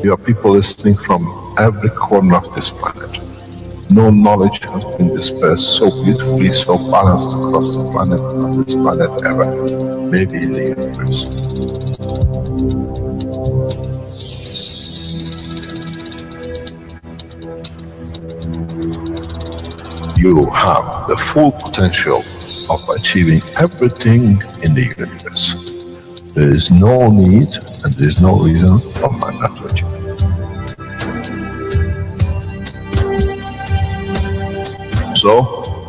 You have people listening from every corner of this planet. No knowledge has been dispersed so beautifully, so balanced across the planet, on this planet ever, maybe in the universe. You have the full potential of achieving everything in the universe. There is no need and there is no reason for man not to achieve. So,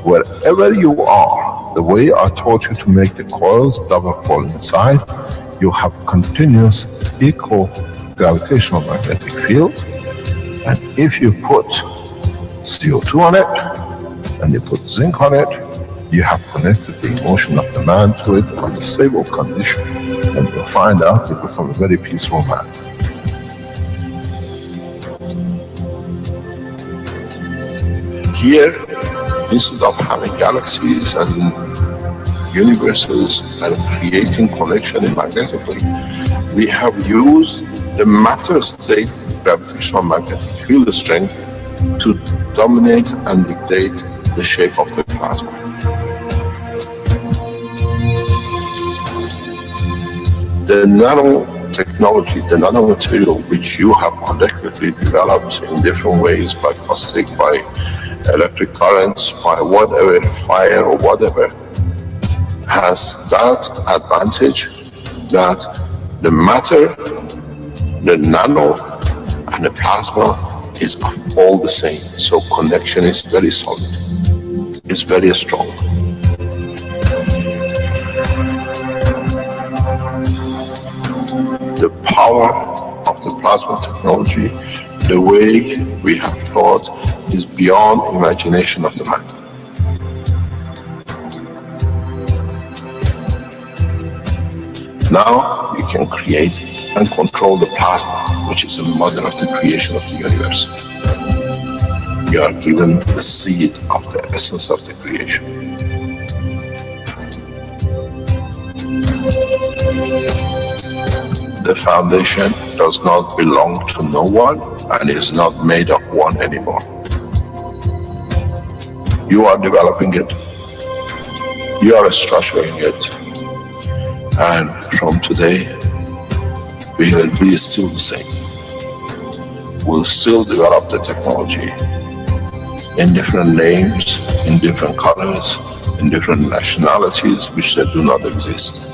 wherever you are, the way I taught you to make the coils double coil inside, you have continuous equal gravitational magnetic field, and if you put CO2 on it, and you put zinc on it, you have connected the emotion of the man to it on a stable condition, and you'll find out you become a very peaceful man. Here, instead of having galaxies and universes and creating connection magnetically, we have used the matter state gravitational magnetic field strength to dominate and dictate the shape of the plasma. The nanotechnology, the nanomaterial which you have collectively developed in different ways, by caustic, by electric currents, by whatever, fire or whatever, has that advantage that the matter, the nano and the plasma is all the same. So connection is very solid, it's very strong. The power of the plasma technology, the way we have thought, is beyond imagination of the man. Now you can create and control the plasma, which is the mother of the creation of the universe. You are given the seed of the essence of the creation. The foundation does not belong to no one and is not made of one anymore. You are developing it, you are structuring it, and from today we will be still the same. We'll still develop the technology in different names, in different colors, in different nationalities which they do not exist.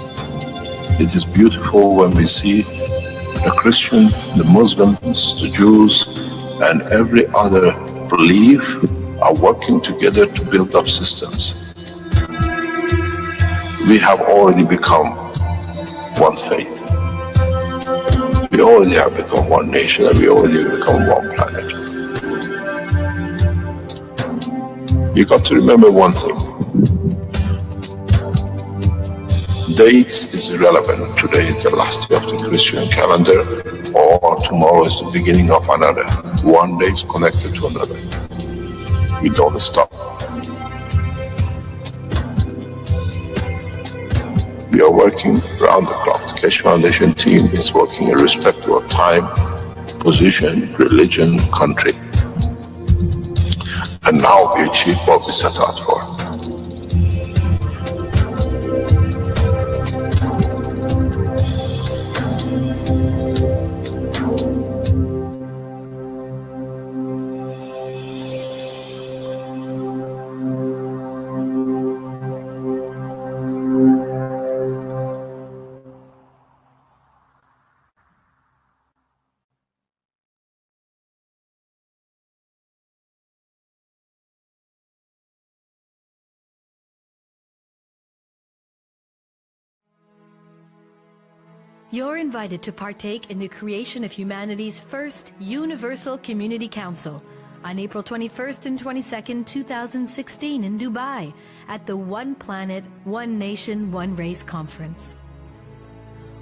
It is beautiful when we see the Christian, the Muslims, the Jews, and every other belief are working together to build up systems. We have already become one faith. We already have become one nation, and we already become one planet. You got to remember one thing. Dates is irrelevant. Today is the last day of the Christian calendar, or tomorrow is the beginning of another. One day is connected to another. We don't stop. We are working around the clock. The Keshe Foundation team is working irrespective of time, position, religion, country. And now we achieve what we set out for. You're invited to partake in the creation of humanity's first Universal Community Council on April 21st and 22nd, 2016 in Dubai at the One Planet, One Nation, One Race Conference.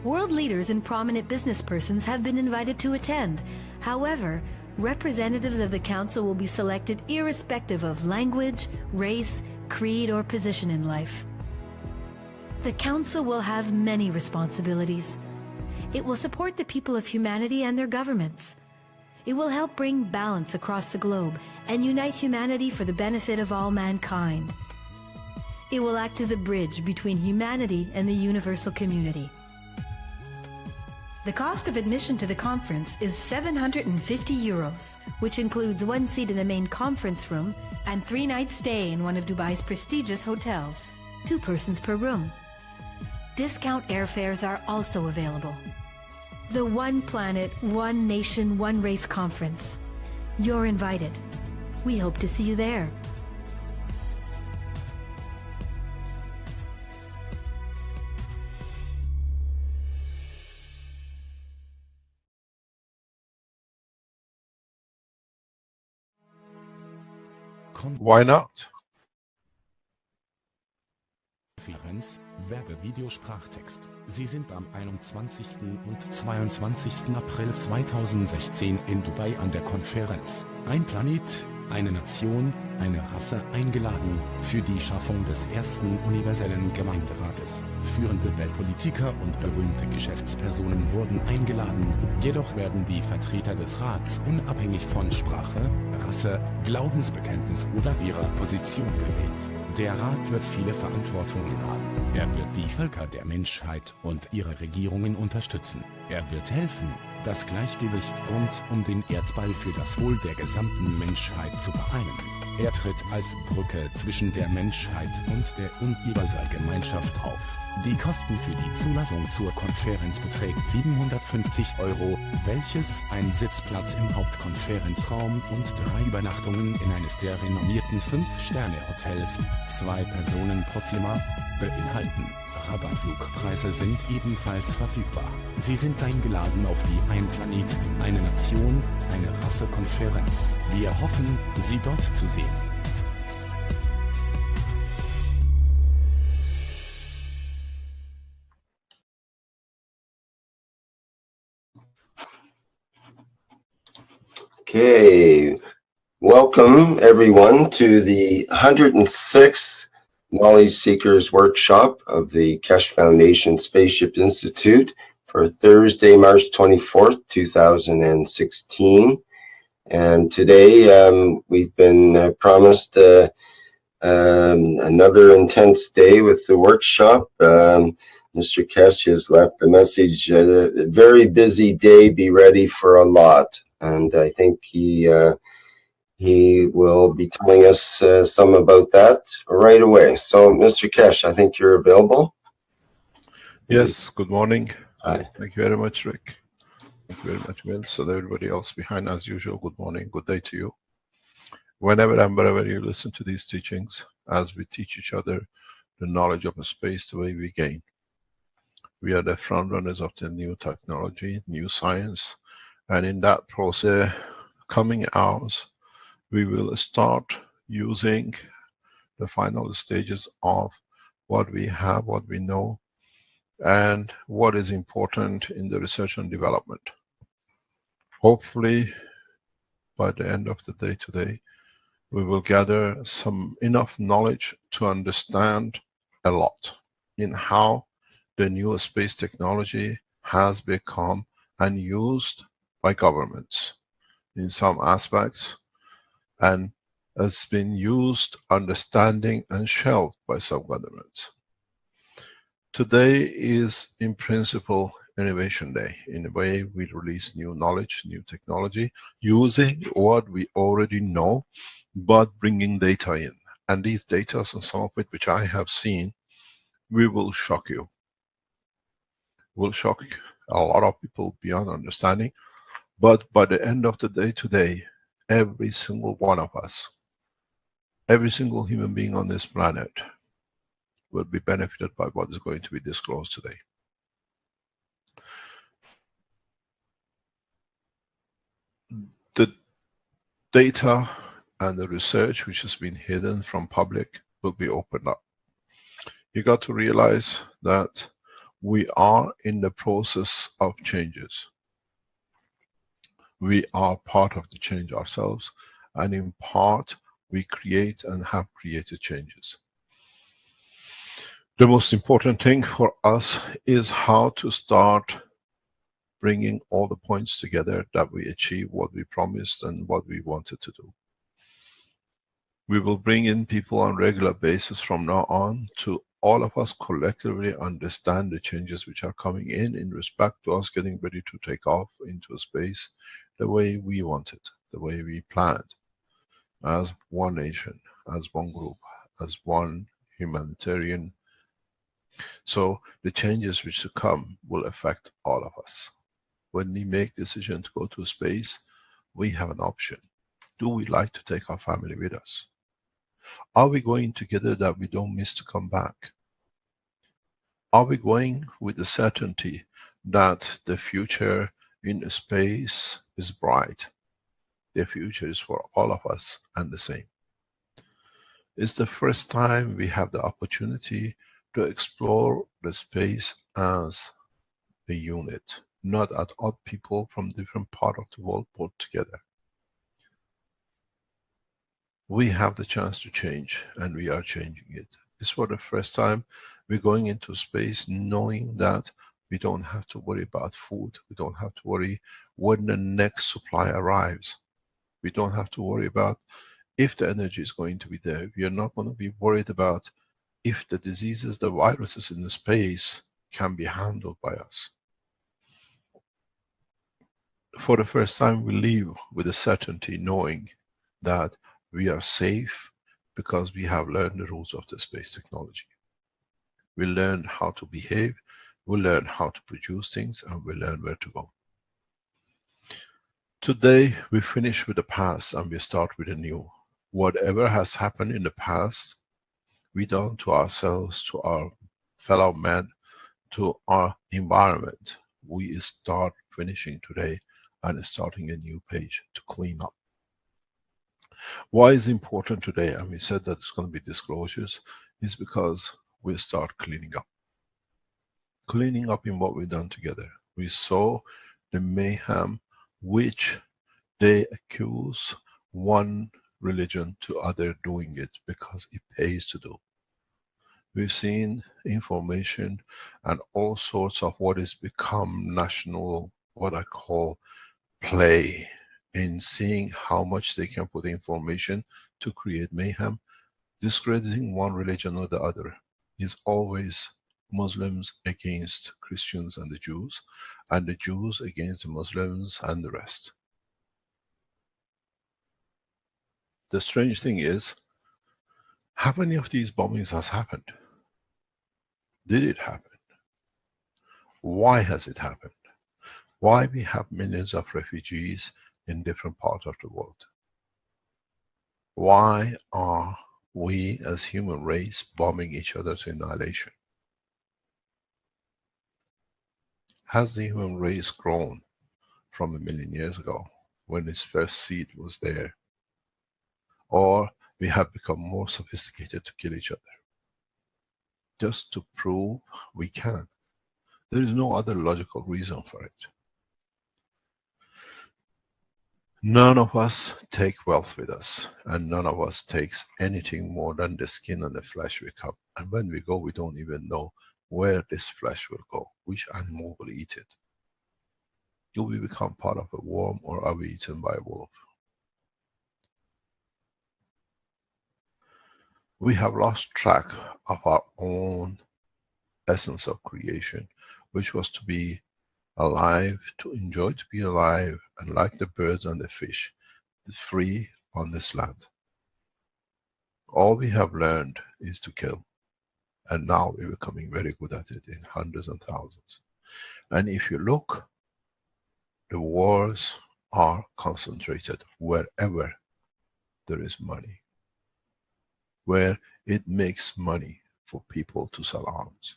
World leaders and prominent business persons have been invited to attend. However, representatives of the Council will be selected irrespective of language, race, creed, or position in life. The Council will have many responsibilities. It will support the people of humanity and their governments. It will help bring balance across the globe and unite humanity for the benefit of all mankind. It will act as a bridge between humanity and the universal community. The cost of admission to the conference is €750, which includes one seat in the main conference room and 3-night stay in one of Dubai's prestigious hotels, 2 persons per room. Discount airfares are also available. The One Planet, One Nation, One Race Conference. You're invited. We hope to see you there. Why not? Werbevideo-Sprachtext. Sie sind am 21. und 22. April 2016 in Dubai an der Konferenz Ein Planet, eine Nation, eine Rasse eingeladen für die Schaffung des ersten universellen Gemeinderates. Führende Weltpolitiker und berühmte Geschäftspersonen wurden eingeladen, jedoch werden die Vertreter des Rats unabhängig von Sprache, Rasse, Glaubensbekenntnis oder ihrer Position gewählt. Der Rat wird viele Verantwortungen haben. Er wird die Völker der Menschheit und ihre Regierungen unterstützen. Er wird helfen, das Gleichgewicht rund um den Erdball für das Wohl der gesamten Menschheit zu vereinen. Er tritt als Brücke zwischen der Menschheit und der Universalgemeinschaft auf. Die Kosten für die Zulassung zur Konferenz beträgt €750, welches ein Sitzplatz im Hauptkonferenzraum und 3 Übernachtungen in eines der renommierten 5-Sterne-Hotels, 2 Personen pro Zimmer, beinhalten. Rabattflugpreise sind ebenfalls verfügbar. Sie sind eingeladen auf die Ein Planet, eine Nation, eine Rasse-Konferenz. Wir hoffen, Sie dort zu sehen. Okay, welcome everyone to the 106th Knowledge Seekers Workshop of the Keshe Foundation Spaceship Institute for Thursday, March 24th, 2016. And today we've been promised another intense day with the workshop. Mr. Keshe has left a message, very busy day, be ready for a lot. And I think he will be telling us some about that right away. So, Mr. Keshe, I think you're available. Yes, good morning. Hi. Thank you very much, Rick. Thank you very much, Vince, and everybody else behind, as usual. Good morning, good day to you. Whenever and wherever you listen to these teachings, as we teach each other the knowledge of space, the way we gain. We are the front runners of the new technology, new science, and in that process, coming hours, we will start using the final stages of what we have, what we know, and what is important in the research and development. Hopefully, by the end of the day today, we will gather some enough knowledge to understand a lot in how the new space technology has become and used by governments in some aspects, and has been used, understanding, and shelved by some governments. Today is, in principle, Innovation Day. In a way, we release new knowledge, new technology, using what we already know, but bringing data in. And these data, and some of it which I have seen, we will shock you. Will shock a lot of people beyond understanding. But by the end of the day today, every single one of us, every single human being on this planet will be benefited by what is going to be disclosed today. The data and the research which has been hidden from public will be opened up. You got to realize that we are in the process of changes. We are part of the change ourselves, and in part we create and have created changes. The most important thing for us is how to start bringing all the points together that we achieve what we promised and what we wanted to do. We will bring in people on a regular basis from now on to all of us collectively understand the changes which are coming in respect to us getting ready to take off into space the way we want it, the way we planned, as one nation, as one group, as one humanitarian. So the changes which to come will affect all of us. When we make decision to go to space, we have an option. Do we like to take our family with us? Are we going together that we don't miss to come back? Are we going with the certainty that the future in space is bright? The future is for all of us and the same. It's the first time we have the opportunity to explore the space as a unit, not at odd people from different parts of the world put together. We have the chance to change, and we are changing it. It's for the first time we're going into space knowing that we don't have to worry about food. We don't have to worry when the next supply arrives. We don't have to worry about if the energy is going to be there. We are not going to be worried about if the diseases, the viruses in the space can be handled by us. For the first time we live with a certainty knowing that we are safe because we have learned the rules of the space technology. We learn how to behave, we learn how to produce things, and we learn where to go. Today we finish with the past and we start with the new. Whatever has happened in the past, we done to ourselves, to our fellow men, to our environment, we start finishing today and starting a new page to clean up. Why is it important today? And we said that it's going to be disclosures, is because we start cleaning up. Cleaning up in what we've done together. We saw the mayhem which they accuse one religion to other doing it because it pays to do. We've seen information and all sorts of what is become national, what I call play, in seeing how much they can put information to create mayhem. Discrediting one religion or the other is always Muslims against Christians and the Jews against the Muslims and the rest. The strange thing is, how many of these bombings has happened? Did it happen? Why has it happened? Why we have millions of refugees in different parts of the world? Why are we as human race bombing each other to annihilation? Has the human race grown from 1 million years ago when its first seed was there? Or we have become more sophisticated to kill each other? Just to prove we can. There is no other logical reason for it. None of us take wealth with us, and none of us takes anything more than the skin and the flesh we come. And when we go, we don't even know where this flesh will go, which animal will eat it. Do we become part of a worm, or are we eaten by a wolf? We have lost track of our own essence of creation, which was to be alive, to enjoy to be alive, and like the birds and the fish, free on this land. All we have learned is to kill, and now we're becoming very good at it in hundreds and thousands. And if you look, the wars are concentrated wherever there is money, where it makes money for people to sell arms.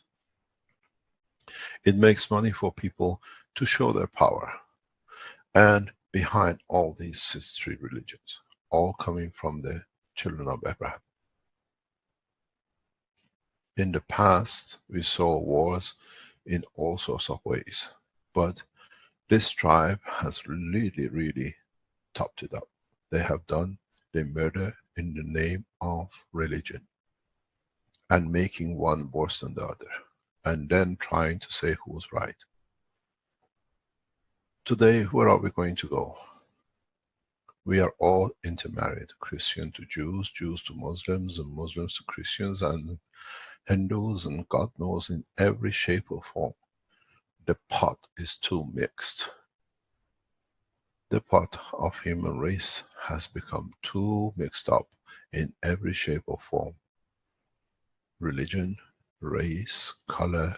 It makes money for people to show their power. And behind all these 3 religions, all coming from the children of Abraham. In the past, we saw wars in all sorts of ways, but this tribe has really topped it up. They have done the murder in the name of religion, and making one worse than the other, and then trying to say who's right. Today, where are we going to go? We are all intermarried, Christian to Jews, Jews to Muslims, and Muslims to Christians, and Hindus, and God knows in every shape or form. The pot is too mixed. The pot of human race has become too mixed up in every shape or form. Religion, race, color,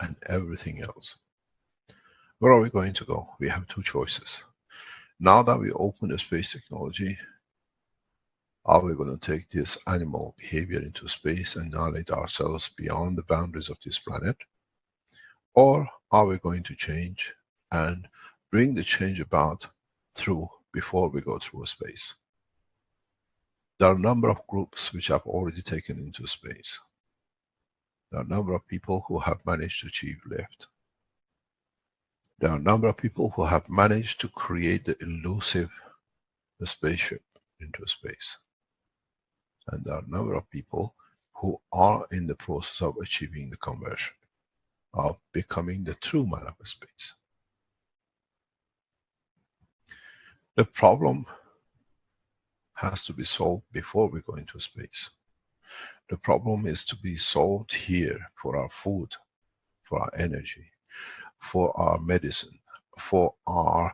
and everything else. Where are we going to go? We have two choices. Now that we open the space technology, are we going to take this animal behavior into space and annihilate ourselves beyond the boundaries of this planet? Or are we going to change and bring the change about through before we go through space? There are a number of groups which have already taken into space. There are a number of people who have managed to achieve lift. There are a number of people who have managed to create the elusive spaceship into space. And there are a number of people who are in the process of achieving the conversion, of becoming the true man of space. The problem has to be solved before we go into space. The problem is to be solved here for our food, for our energy, for our medicine, for our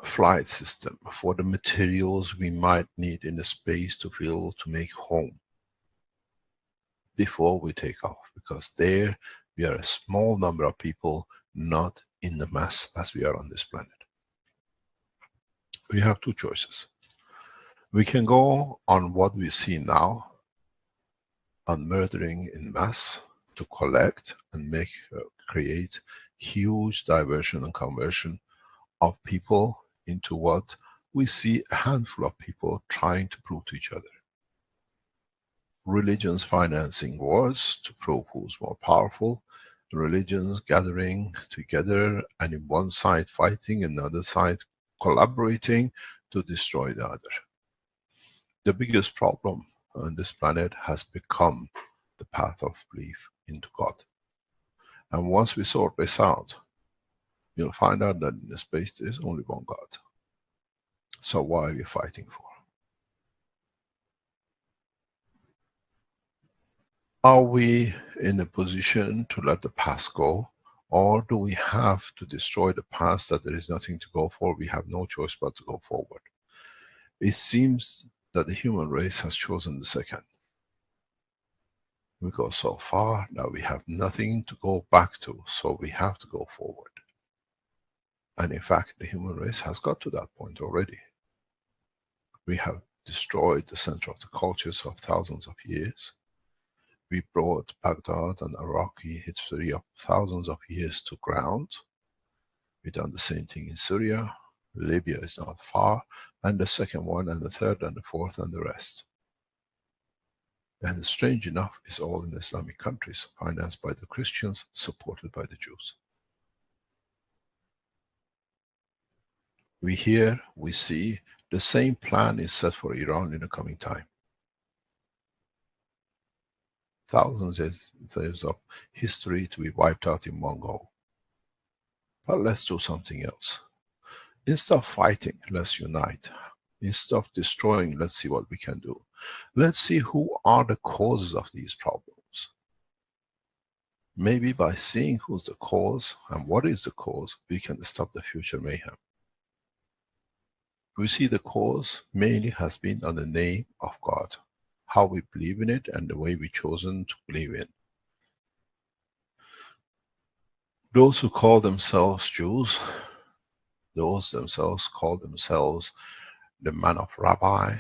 flight system, for the materials we might need in the space to be able to make home before we take off, because there we are a small number of people, not in the mass as we are on this planet. We have two choices. We can go on what we see now, on murdering in mass to collect and make, create huge diversion and conversion of people into what we see a handful of people trying to prove to each other. Religions financing wars to prove who's more powerful, religions gathering together and in one side fighting, another side collaborating to destroy the other. The biggest problem on this planet has become the path of belief into God. And once we sort this out, you'll find out that in the space there is only one God. So why are you fighting for? Are we in a position to let the past go? Or do we have to destroy the past that there is nothing to go for? We have no choice but to go forward. It seems that the human race has chosen the second. We go so far that we have nothing to go back to, so we have to go forward. And in fact, the human race has got to that point already. We have destroyed the center of the cultures of thousands of years. We brought Baghdad and Iraqi history of thousands of years to ground. We've done the same thing in Syria. Libya is not far, and the second one, and the third, and the fourth, and the rest. And strange enough, it's all in Islamic countries, financed by the Christians, supported by the Jews. We hear, we see, the same plan is set for Iran in the coming time. Thousands of years of history to be wiped out in one go. But let's do something else. Instead of fighting, let's unite. Instead of destroying, let's see what we can do. Let's see who are the causes of these problems. Maybe by seeing who's the cause and what is the cause, we can stop the future mayhem. We see the cause mainly has been on the name of God, how we believe in it and the way we've chosen to believe in. Those who call themselves Jews, those themselves call themselves the man of rabbi,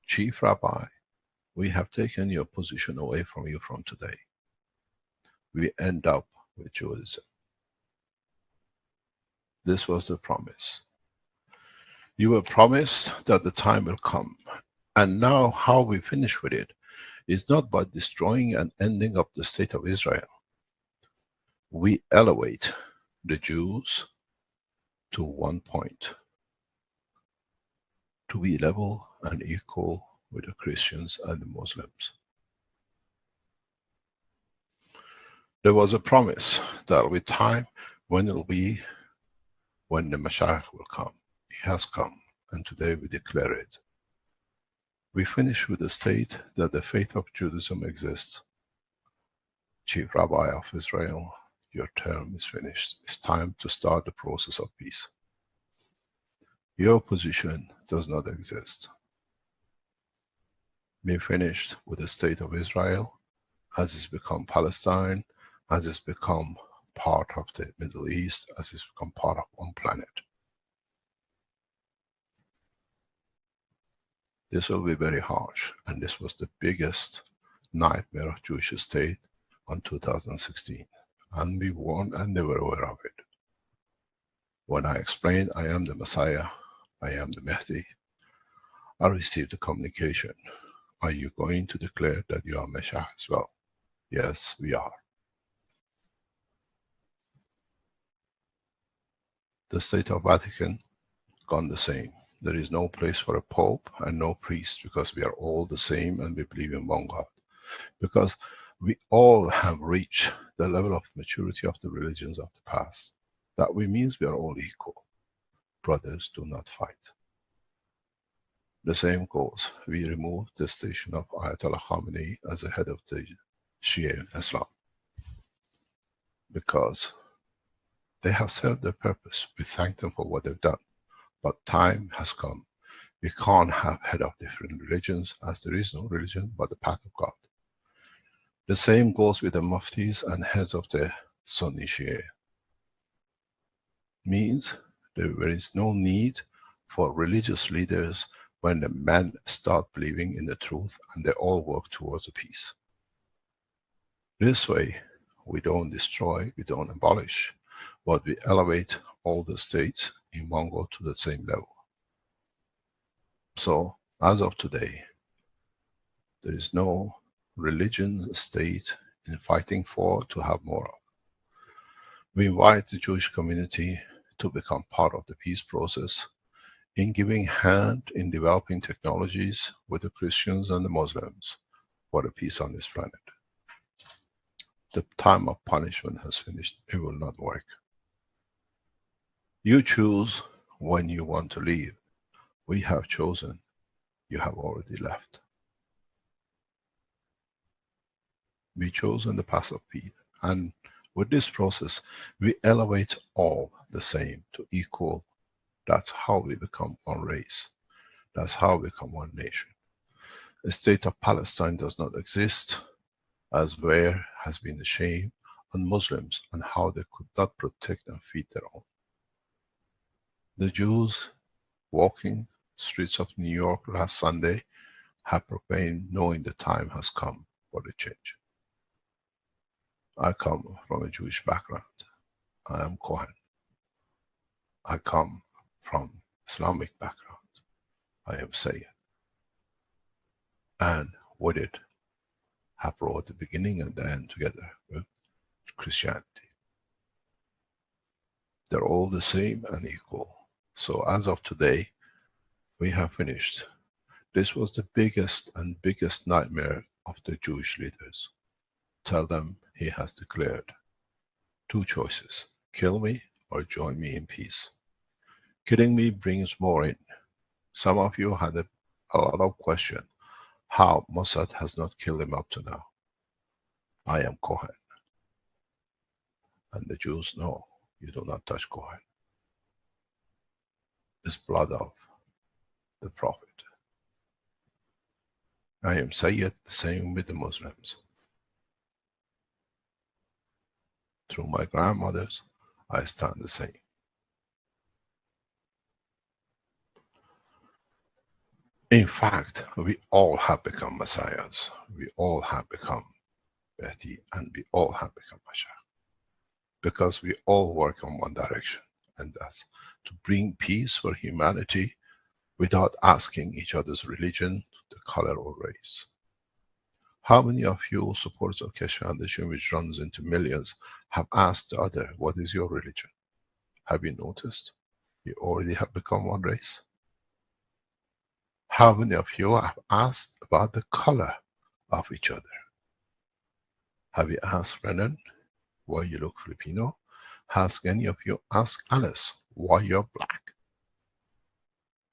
chief rabbi. We have taken your position away from you from today. We end up with Judaism. This was the promise. You were promised that the time will come. And now how we finish with it is not by destroying and ending up the state of Israel. We elevate the Jews to one point, to be level and equal with the Christians and the Muslims. There was a promise that with time, when it will be when the Mashiach will come. He has come, and today we declare it. We finish with the state that the faith of Judaism exists. Chief Rabbi of Israel, your term is finished. It's time to start the process of peace. Your position does not exist. We finished with the state of Israel, as it's become Palestine, as it's become part of the Middle East, as it's become part of one planet. This will be very harsh, and this was the biggest nightmare of Jewish state on 2016. And we warned and they were aware of it. When I explained I am the Messiah, I am the Mahdi, I received a communication. Are you going to declare that you are Messiah as well? Yes, we are. The State of Vatican gone the same. There is no place for a pope and no priest, because we are all the same and we believe in one God. Because we all have reached the level of maturity of the religions of the past. That means we are all equal. Brothers, do not fight. The same goes. We removed the station of Ayatollah Khamenei as the head of the Shia in Islam, because they have served their purpose. We thank them for what they've done. But time has come. We can't have head of different religions, as there is no religion but the path of God. The same goes with the muftis and heads of the Sunni Shia. Means there is no need for religious leaders when the men start believing in the truth and they all work towards a peace. This way, we don't destroy, we don't abolish, but we elevate all the states in one go to the same level. So, as of today, there is no religion, state in fighting for to have more of. We invite the Jewish community to become part of the peace process in giving hand in developing technologies with the Christians and the Muslims for the peace on this planet. The time of punishment has finished. It will not work. You choose when you want to leave. We have chosen. You have already left. We chosen the path of peace. And with this process, we elevate all the same to equal. That's how we become one race. That's how we become one nation. The state of Palestine does not exist, as where has been the shame on Muslims and how they could not protect and feed their own. The Jews walking streets of New York last Sunday have proclaimed, knowing the time has come for the change. I come from a Jewish background. I am Kohen. I come from Islamic background. I am Sayyid. And with it, have brought the beginning and the end together with Christianity. They're all the same and equal. So as of today, we have finished. This was the biggest nightmare of the Jewish leaders. Tell them he has declared two choices: kill me or join me in peace. Killing me brings more in. Some of you had a lot of question how Mossad has not killed him up to now. I am Kohen. And the Jews know you do not touch Kohen. It's blood of the Prophet. I am Sayyid, the same with the Muslims. Through my grandmothers, I stand the same. In fact, we all have become messiahs. We all have become Mahdi, and we all have become Mashiach. Because we all work on one direction, and that's to bring peace for humanity without asking each other's religion, the color or race. How many of you supporters of Keshe Foundation, which runs into millions, have asked the other, what is your religion? Have you noticed? You already have become one race. How many of you have asked about the color of each other? Have you asked Renan why you look Filipino? Has any of you asked Alice why you're black?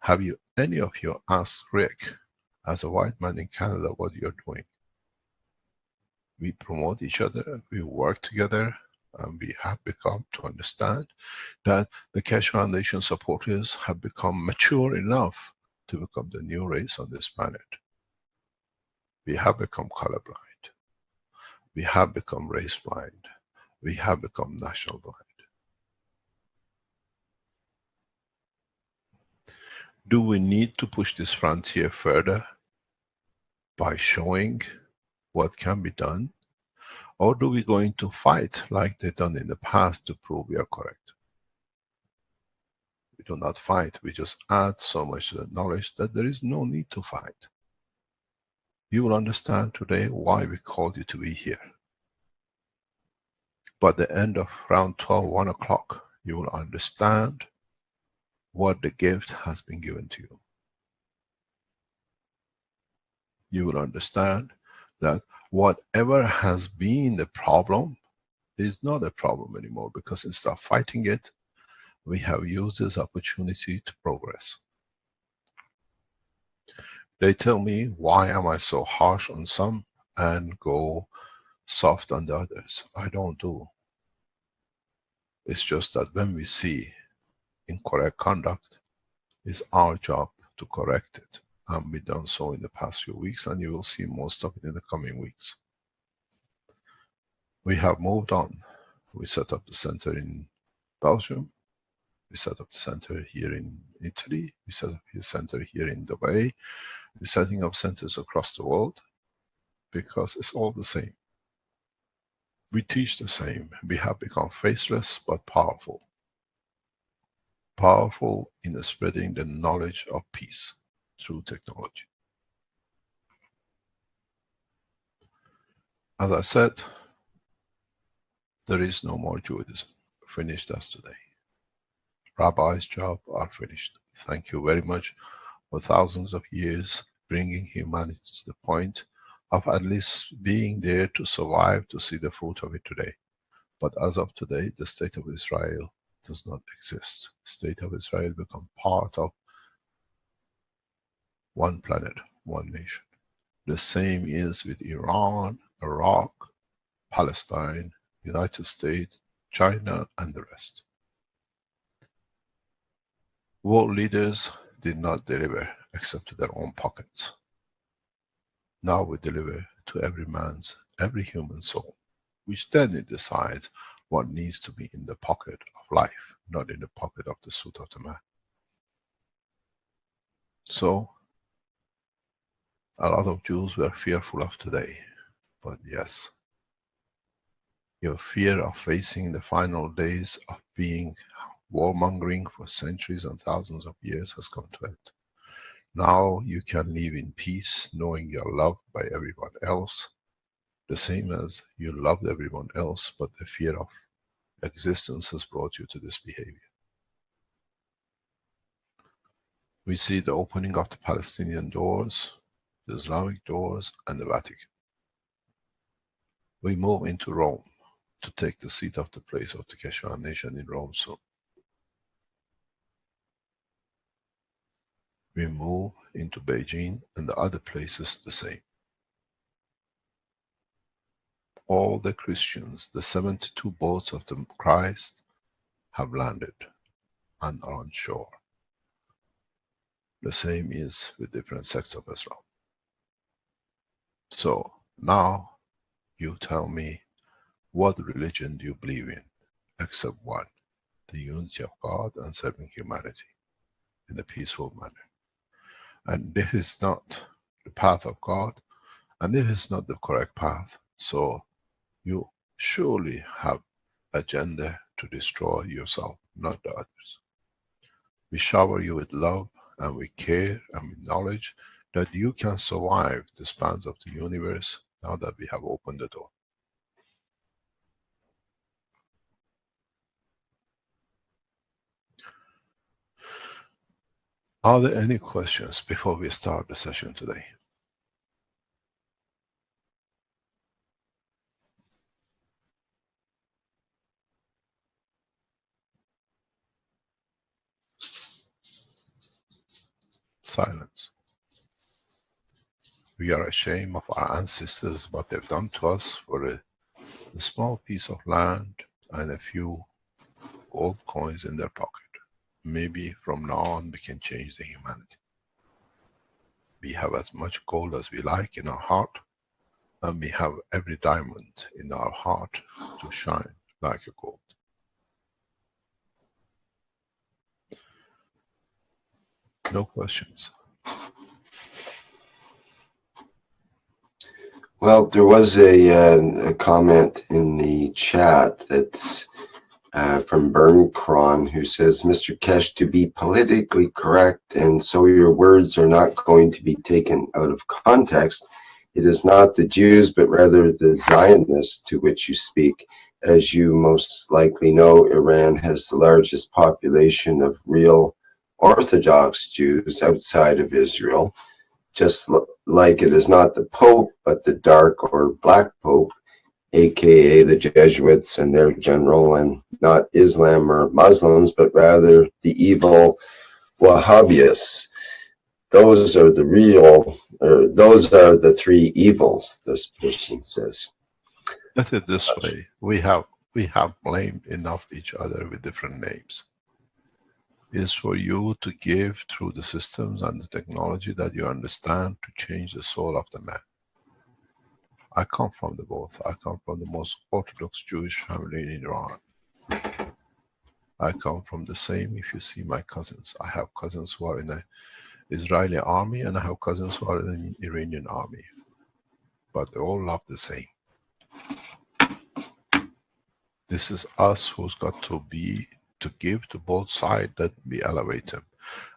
Have you, any of you, asked Rick, as a white man in Canada, what you're doing? We promote each other, we work together, and we have become to understand that the Keshe Foundation supporters have become mature enough to become the new race on this planet. We have become colorblind. We have become race blind. We have become national blind. Do we need to push this frontier further by showing what can be done? Or do we going to fight like they've done in the past to prove we are correct? We do not fight, we just add so much to the knowledge that there is no need to fight. You will understand today why we called you to be here. By the end of round 12, 1 o'clock, you will understand what the gift has been given to you. You will understand that whatever has been the problem is not a problem anymore, because instead of fighting it, we have used this opportunity to progress. They tell me, why am I so harsh on some and go soft on the others? I don't do. It's just that when we see incorrect conduct, it's our job to correct it. And we've done so in the past few weeks, and you will see most of it in the coming weeks. We have moved on. We set up the center in Belgium. We set up the center here in Italy. We set up the center here in Dubai. We're setting up centers across the world because it's all the same. We teach the same. We have become faceless but powerful. Powerful in spreading the knowledge of peace through technology. As I said, there is no more Judaism. Finished as today. Rabbi's job are finished. Thank you very much for thousands of years bringing humanity to the point of at least being there to survive to see the fruit of it today. But as of today, the state of Israel does not exist. State of Israel become part of one planet, one nation. The same is with Iran, Iraq, Palestine, United States, China, and the rest. World leaders did not deliver except to their own pockets. Now we deliver to every human soul, which then it decides what needs to be in the pocket of life, not in the pocket of the suit of the man. So, a lot of Jews were fearful of today, but yes, your fear of facing the final days of being warmongering for centuries and thousands of years has come to end. Now you can live in peace, knowing you're loved by everyone else, the same as you loved everyone else, but the fear of existence has brought you to this behavior. We see the opening of the Palestinian doors, the Islamic doors, and the Vatican. We move into Rome to take the seat of the place of the Keshe Foundation in Rome soon. We move into Beijing and the other places the same. All the Christians, the 72 boats of the Christ, have landed and are on shore. The same is with different sects of Islam. So now you tell me, what religion do you believe in? Except one, the unity of God and serving humanity in a peaceful manner. And this is not the path of God, and this is not the correct path. So you surely have agenda to destroy yourself, not the others. We shower you with love and with care and with knowledge that you can survive the spans of the universe now that we have opened the door. Are there any questions before we start the session today? silence. We are ashamed of our ancestors, what they've done to us for a small piece of land and a few gold coins in their pocket. Maybe from now on we can change the humanity. We have as much gold as we like in our heart, and we have every diamond in our heart to shine like a gold. No questions. Well, there was a comment in the chat that's from Bernkron, who says, Mr. Keshe, to be politically correct, and so your words are not going to be taken out of context, it is not the Jews, but rather the Zionists to which you speak. As you most likely know, Iran has the largest population of real Orthodox Jews outside of Israel. Just like it is not the Pope, but the Dark or Black Pope, aka the Jesuits and their general, and not Islam or Muslims, but rather the evil Wahhabis. Those are the real, those are the three evils, this person says. Let it this way, we have blamed enough each other with different names. Is for you to give through the systems and the technology that you understand to change the soul of the man. I come from the both. I come from the most Orthodox Jewish family in Iran. I come from the same, if you see my cousins. I have cousins who are in the Israeli army, and I have cousins who are in the Iranian army. But they all love the same. This is us who's got to give to both sides, that we elevate them.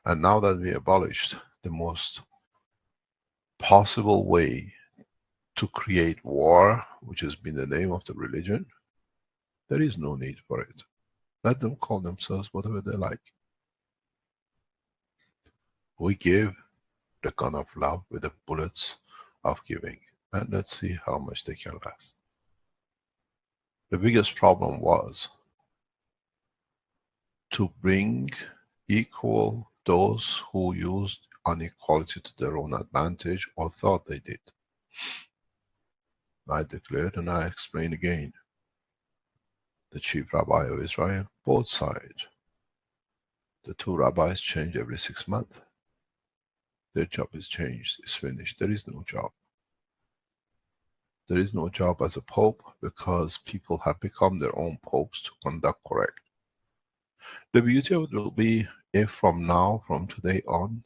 And now that we abolished the most possible way to create war, which has been the name of the religion, there is no need for it. Let them call themselves whatever they like. We give the gun of love with the bullets of giving, and let's see how much they can last. The biggest problem was to bring equal those who used inequality to their own advantage or thought they did. I declared and I explain again. The chief rabbi of Israel, both sides. The two rabbis change every 6 months. Their job is changed, it's finished. There is no job. There is no job as a pope because people have become their own popes to conduct correct. The beauty of it will be if from now, from today on,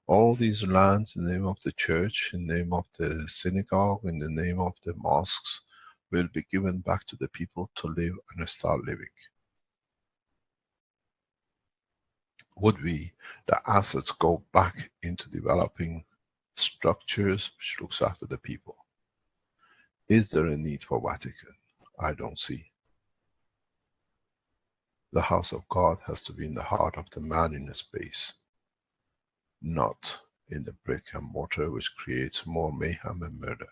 all these lands in the name of the church, in the name of the synagogue, in the name of the mosques, will be given back to the people to live and start living. Would the assets go back into developing structures which looks after the people? Is there a need for Vatican? I don't see. The house of God has to be in the heart of the man in the space, not in the brick and mortar which creates more mayhem and murder.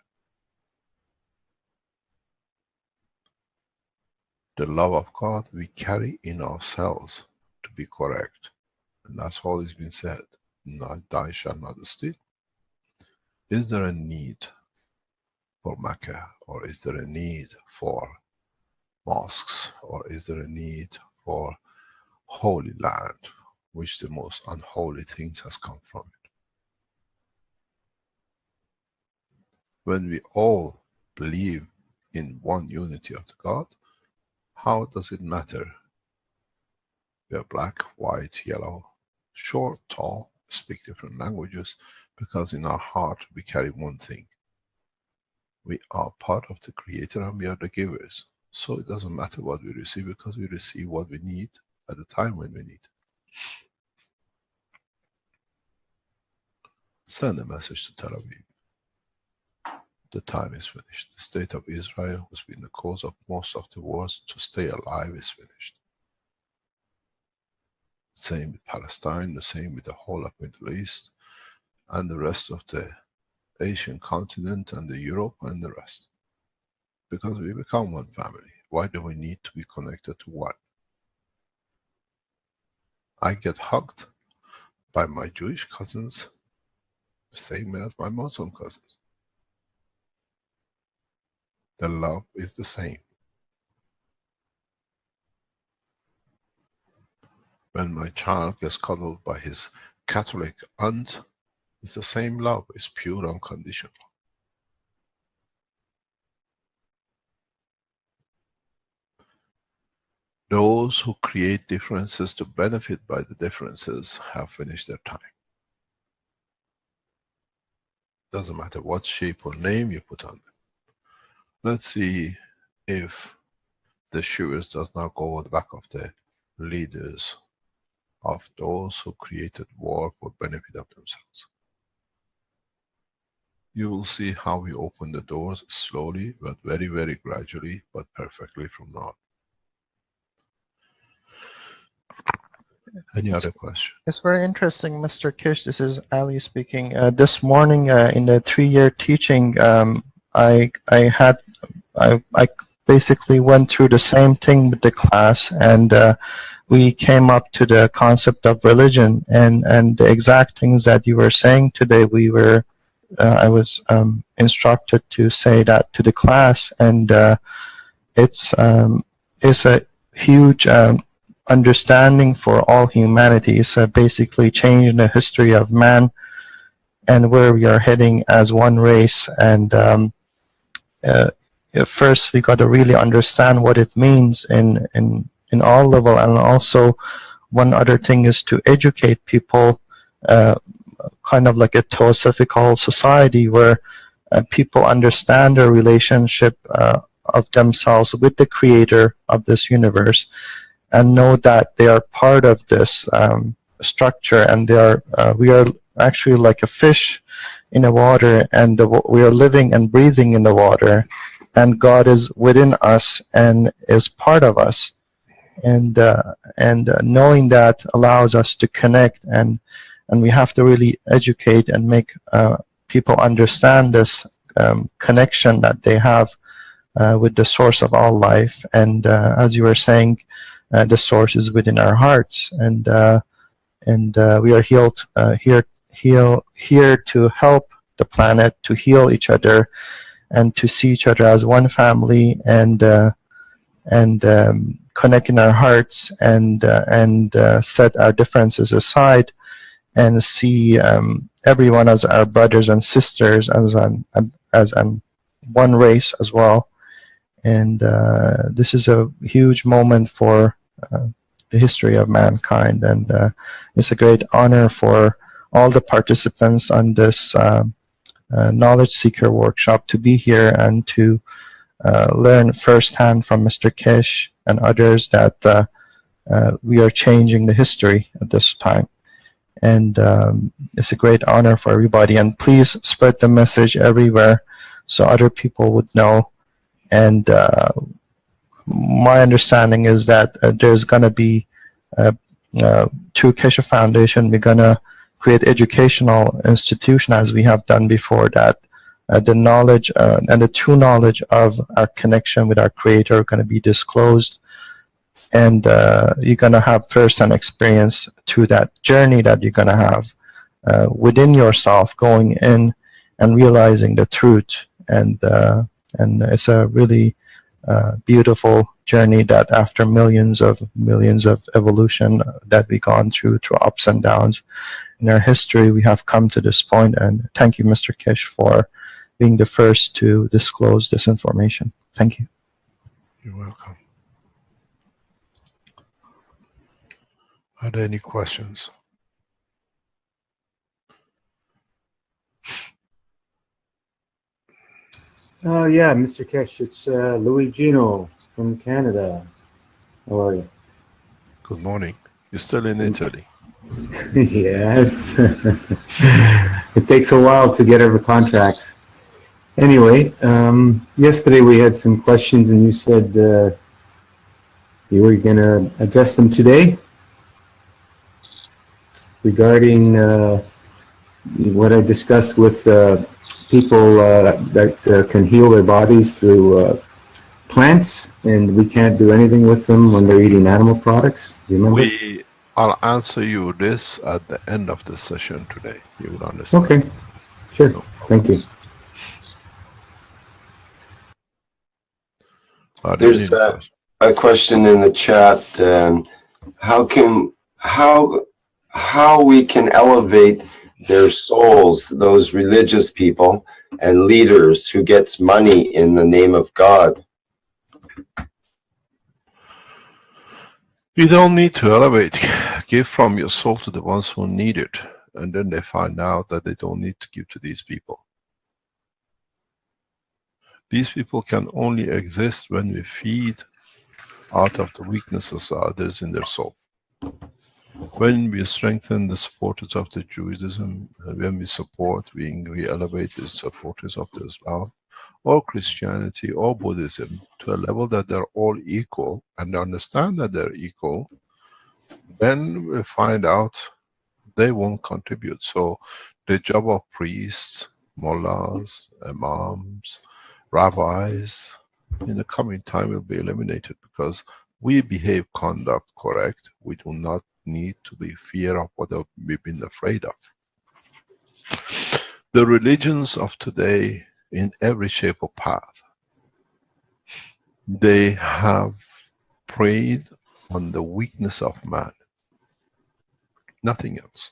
The love of God we carry in ourselves to be correct. And that's all has been said. Not thou shalt not steal. Is there a need for Mecca, or is there a need for mosques, or is there a need for holy land, which the most unholy things has come from it? When we all believe in one unity of the God, how does it matter? We are black, white, yellow, short, tall, speak different languages, because in our heart we carry one thing. We are part of the Creator and we are the givers. So it doesn't matter what we receive, because we receive what we need at the time when we need. Send a message to Tel Aviv. The time is finished. The state of Israel, who's been the cause of most of the wars to stay alive, is finished. Same with Palestine, the same with the whole of Middle East, and the rest of the Asian continent, and the Europe, and the rest. Because we become one family. Why do we need to be connected to one? I get hugged by my Jewish cousins, same as my Muslim cousins. The love is the same. When my child gets cuddled by his Catholic aunt, it's the same love, it's pure, unconditional. Those who create differences to benefit by the differences have finished their time. Doesn't matter what shape or name you put on them. Let's see if the shivers does not go on the back of the leaders of those who created war for benefit of themselves. You will see how we open the doors slowly, but very, very gradually, but perfectly from now. Any other question? It's very interesting, Mr. Kish. This is Ali speaking. This morning in the 3-year teaching, I basically went through the same thing with the class, and we came up to the concept of religion, and the exact things that you were saying today. I was instructed to say that to the class, and it's a huge understanding for all humanity. It's basically changing the history of man and where we are heading as one race. And first we got to really understand what it means in all level, and also one other thing is to educate people, kind of like a theosophical society where people understand their relationship of themselves with the creator of this universe, and know that they are part of this structure, and we are actually like a fish in the water, and we are living and breathing in the water, and God is within us and is part of us, and knowing that allows us to connect, and we have to really educate and make people understand this connection that they have with the source of all life. And as you were saying, the source is within our hearts, and we are here to help the planet, to heal each other, and to see each other as one family, and connect in our hearts, and set our differences aside, and see everyone as our brothers and sisters, as one race as well. And this is a huge moment for the history of mankind, and it's a great honor for all the participants on this knowledge seeker workshop to be here and to learn firsthand from Mr. Kish and others that we are changing the history at this time. And it's a great honor for everybody, and please spread the message everywhere so other people would know. And my understanding is that there's going to be, through Keshe Foundation, we're going to create educational institution, as we have done before, that the knowledge and the true knowledge of our connection with our Creator are going to be disclosed. And you're going to have first-hand experience through that journey that you're going to have within yourself, going in and realizing the truth. And it's a really beautiful journey that after millions of evolution that we've gone through ups and downs in our history, we have come to this point. And thank you, Mr. Kish, for being the first to disclose this information. Thank you. You're welcome. Are there any questions? Yeah, Mr. Kish, it's Louis Gino from Canada. How are you? Good morning. You're still in Italy? Yes. It takes a while to get over contracts. Anyway, yesterday we had some questions, and you said you were going to address them today regarding what I discussed with people that can heal their bodies through plants, and we can't do anything with them when they're eating animal products. Do you remember? I'll answer you this at the end of the session today. You will understand. Okay, sure. Thank you. There's a question in the chat. How we can elevate their souls, those religious people and leaders who gets money in the name of God? You don't need to elevate. Give from your soul to the ones who need it, and then they find out that they don't need to give to these people. These people can only exist when we feed out of the weaknesses of others in their soul. When we strengthen the supporters of the Judaism, when we elevate the supporters of the Islam, or Christianity, or Buddhism to a level that they're all equal and understand that they're equal, then we find out they won't contribute. So the job of priests, mullahs, imams, rabbis, in the coming time will be eliminated because we behave conduct correct. We do not need to be fear of what we've been afraid of. The religions of today, in every shape or path, they have preyed on the weakness of man, nothing else.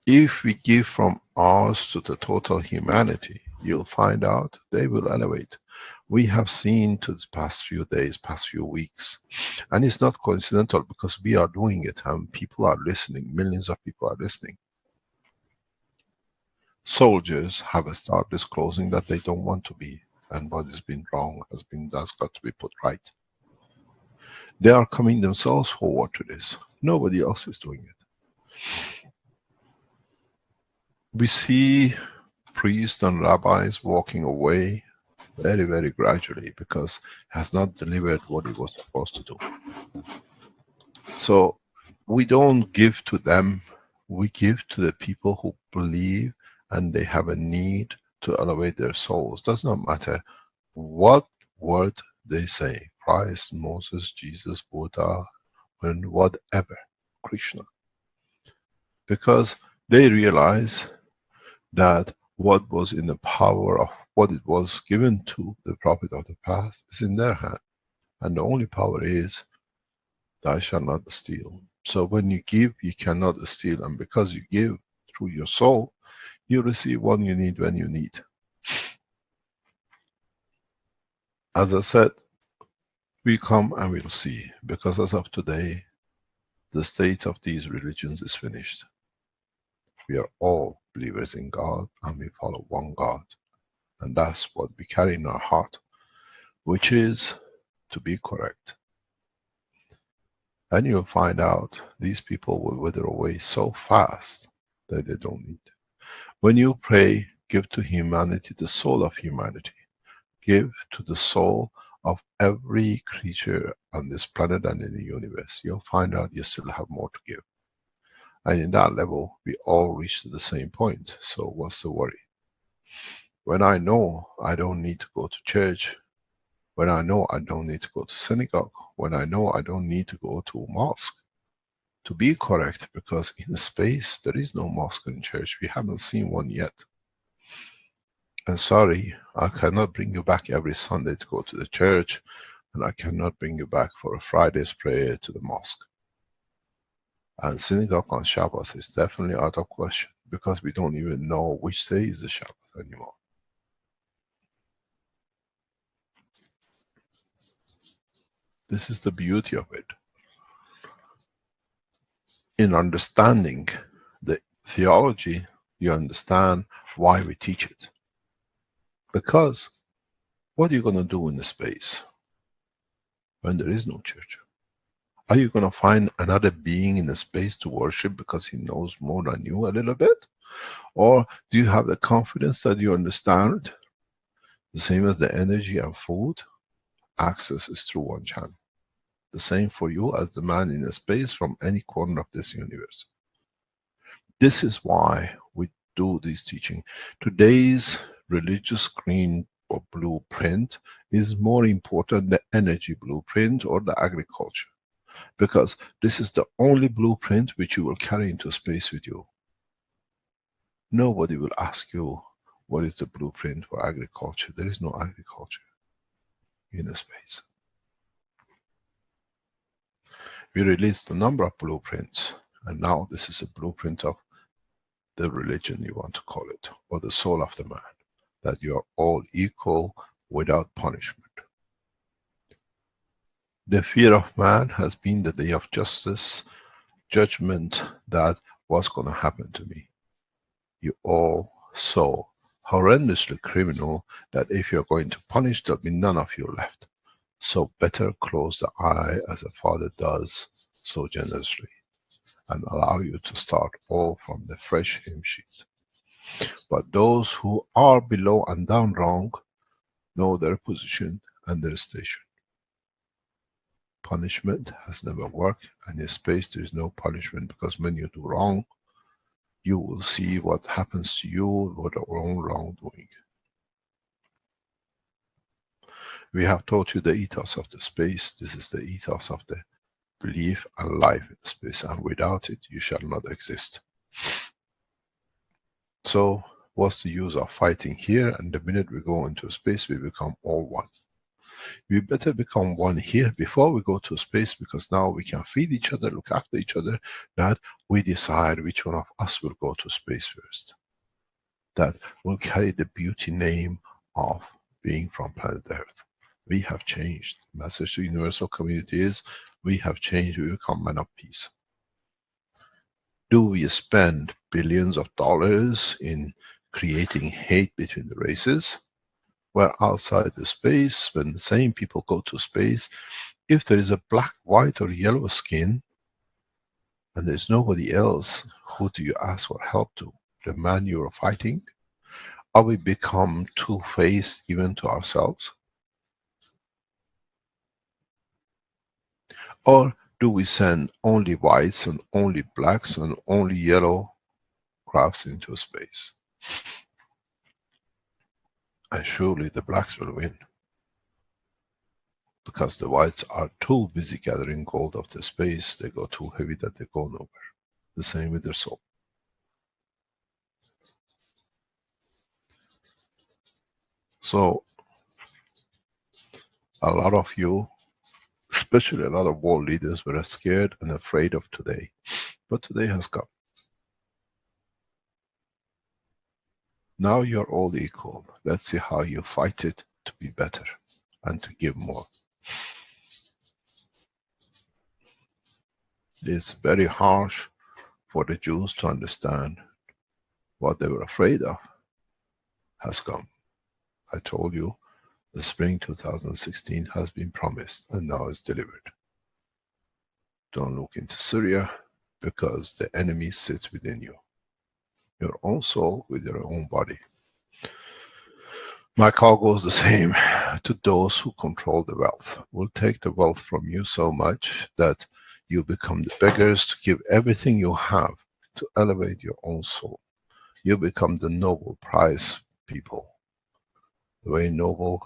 If we give from ours to the total humanity, you'll find out they will elevate. We have seen to the past few days, past few weeks, and it's not coincidental because we are doing it and people are listening, millions of people are listening. Soldiers have started disclosing that they don't want to be, and what has been wrong has got to be put right. They are coming themselves forward to this. Nobody else is doing it. We see priests and rabbis walking away very, very gradually because it has not delivered what it was supposed to do. So we don't give to them, we give to the people who believe and they have a need to elevate their souls. Does not matter what word they say, Christ, Moses, Jesus, Buddha, and whatever, Krishna. Because they realize that what was in the power of what it was given to the prophet of the past is in their hand. And the only power is, thou shalt not steal. So when you give, you cannot steal. And because you give through your soul, you receive what you need when you need. As I said, we come and we'll see. Because as of today, the state of these religions is finished. We are all believers in God and we follow one God. And that's what we carry in our heart, which is to be correct. And you'll find out these people will wither away so fast that they don't need. When you pray, give to humanity the soul of humanity. Give to the soul of every creature on this planet and in the universe. You'll find out you still have more to give. And in that level, we all reach to the same point. So what's the worry? When I know I don't need to go to church, when I know I don't need to go to synagogue, when I know I don't need to go to a mosque, to be correct, because in space there is no mosque and church. We haven't seen one yet. And sorry, I cannot bring you back every Sunday to go to the church, and I cannot bring you back for a Friday's prayer to the mosque. And synagogue on Shabbat is definitely out of question, because we don't even know which day is the Shabbat anymore. This is the beauty of it. In understanding the theology, you understand why we teach it. Because what are you going to do in the space when there is no church? Are you going to find another being in the space to worship because he knows more than you a little bit? Or do you have the confidence that you understand? The same as the energy and food, access is through one channel. The same for you as the man in the space from any corner of this universe. This is why we do this teaching. Today's religious green or blueprint is more important than the energy blueprint or the agriculture. because this is the only blueprint which you will carry into space with you. Nobody will ask you what is the blueprint for agriculture. There is no agriculture in the space. We released a number of blueprints, and now this is a blueprint of the religion, you want to call it, or the soul of the man, that you are all equal without punishment. The fear of man has been the day of justice, judgment, that what's going to happen to me. You all so horrendously criminal that if you're going to punish, there'll be none of you left. So better close the eye as a father does so generously, and allow you to start all from the fresh hymn sheet. But those who are below and down wrong know their position and their station. Punishment has never worked, and in space there is no punishment, because when you do wrong, you will see what happens to you with your own wrongdoing. We have taught you the ethos of the space. This is the ethos of the belief and life in space, and without it you shall not exist. So what's the use of fighting here, and the minute we go into space we become all one? We better become one here before we go to space, because now we can feed each other, look after each other, that we decide which one of us will go to space first. That will carry the beauty name of being from planet Earth. We have changed. The message to the universal community is, we have changed, we become men of peace. Do we spend billions of dollars in creating hate between the races? Where outside the space, when the same people go to space, if there is a black, white or yellow skin, and there's nobody else, who do you ask for help to? The man you are fighting? Are we become two-faced even to ourselves? Or do we send only whites and only blacks and only yellow crafts into space? And surely the blacks will win, because the whites are too busy gathering gold of the space. They go too heavy that they go nowhere. The same with their soul. So a lot of you, especially a lot of world leaders, were scared and afraid of today. But today has come. Now you're all equal. Let's see how you fight it to be better and to give more. It's very harsh for the Jews to understand what they were afraid of has come. I told you, the spring 2016 has been promised and now is delivered. Don't look into Syria, because the enemy sits within you. Your own soul with your own body. My call goes the same to those who control the wealth. Will take the wealth from you so much that you become the beggars to give everything you have to elevate your own soul. You become the Nobel Prize people. The way Nobel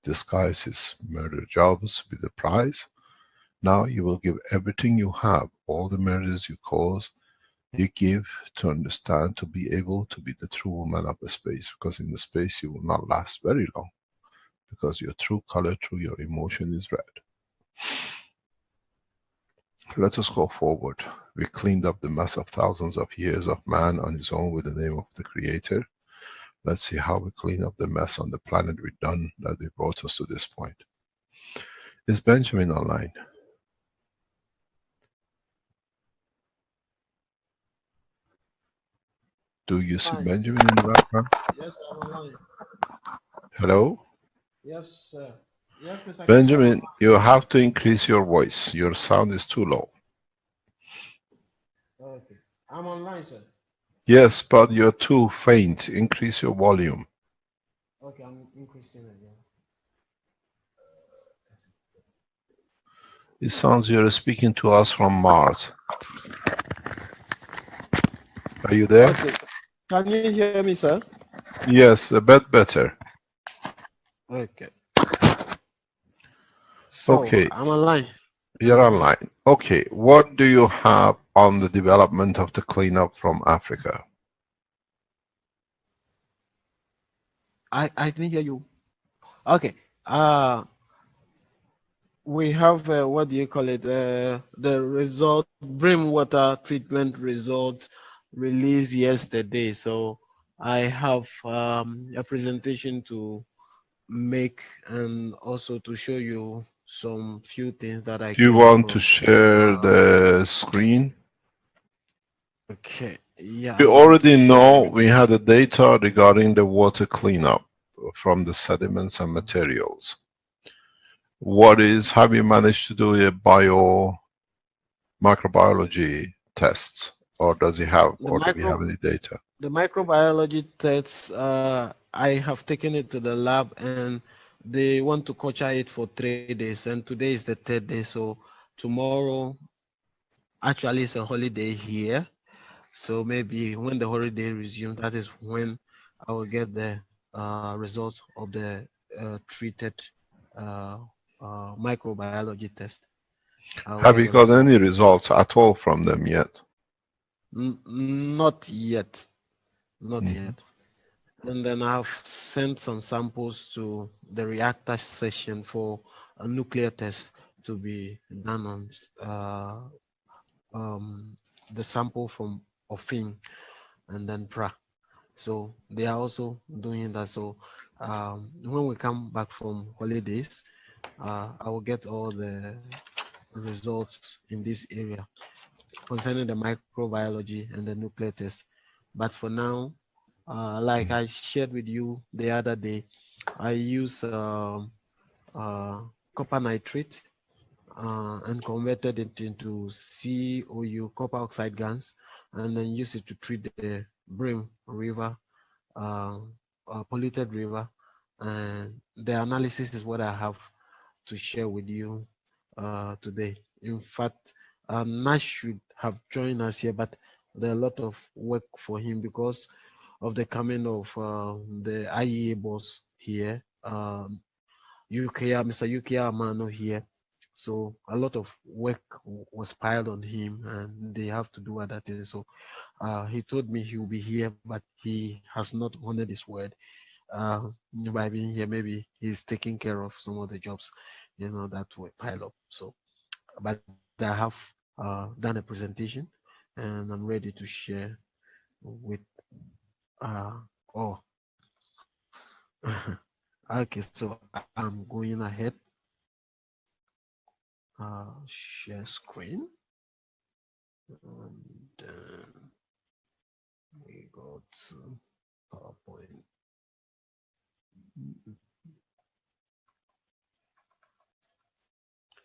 disguises his murder jobs with the prize, now you will give everything you have, all the murders you cause, you give to understand, to be able to be the true man of the space, because in the space you will not last very long, because your true color through your emotion is red. Let us go forward. We cleaned up the mess of thousands of years of man on his own with the name of the Creator. Let's see how we clean up the mess on the planet we've done that we brought us to this point. Is Benjamin online? Do you see Benjamin in the background? Yes, I'm online. Hello? Yes, sir. Yes, Mr. Benjamin, you have to increase your voice. Your sound is too low. Okay. I'm online, sir. Yes, but you're too faint. Increase your volume. Okay, I'm increasing again. It sounds you're speaking to us from Mars. Are you there? Okay. Can you hear me, sir? Yes, a bit better. Okay. So, Okay. I'm online. You're online. Okay, what do you have on the development of the cleanup from Africa? I didn't hear you. Okay. We have what do you call it? The result, brim water treatment result released yesterday. So I have a presentation to make and also to show you some few things that I Do you came want to across. share the screen? Okay, yeah, We I'm going to already know share. we had the data regarding the water cleanup from the sediments and materials. Have you managed to do a microbiology tests, or do we have any data? The microbiology tests, I have taken it to the lab and they want to culture it for 3 days, and today is the 3rd day. So tomorrow actually is a holiday here. So maybe when the holiday resumes, that is when I will get the results of the treated uh, microbiology test. I'll Have get you the got result. any results at all from them yet? Not yet, not Mhm. yet. And then I've sent some samples to the reactor session for a nuclear test to be done on the sample from Ofin and then Pra. So they are also doing that. So when we come back from holidays, I will get all the results in this area concerning the microbiology and the nuclear test. But for now, like I shared with you the other day, I use copper nitrate and converted it into COU, copper oxide gas, and then use it to treat the Brim River, polluted river. And the analysis is what I have to share with you today. In fact, Nash should have joined us here, but there are a lot of work for him because of the coming of the IEA boss here, Mr. Yukiya Amano here. So a lot of work was piled on him, and they have to do other things. So he told me he will be here, but he has not honored his word. By being here, maybe he's taking care of some of the jobs, that were piled up. So, but I have done a presentation, and I'm ready to share with all. Okay, so I'm going ahead. Share screen, and then we go to PowerPoint.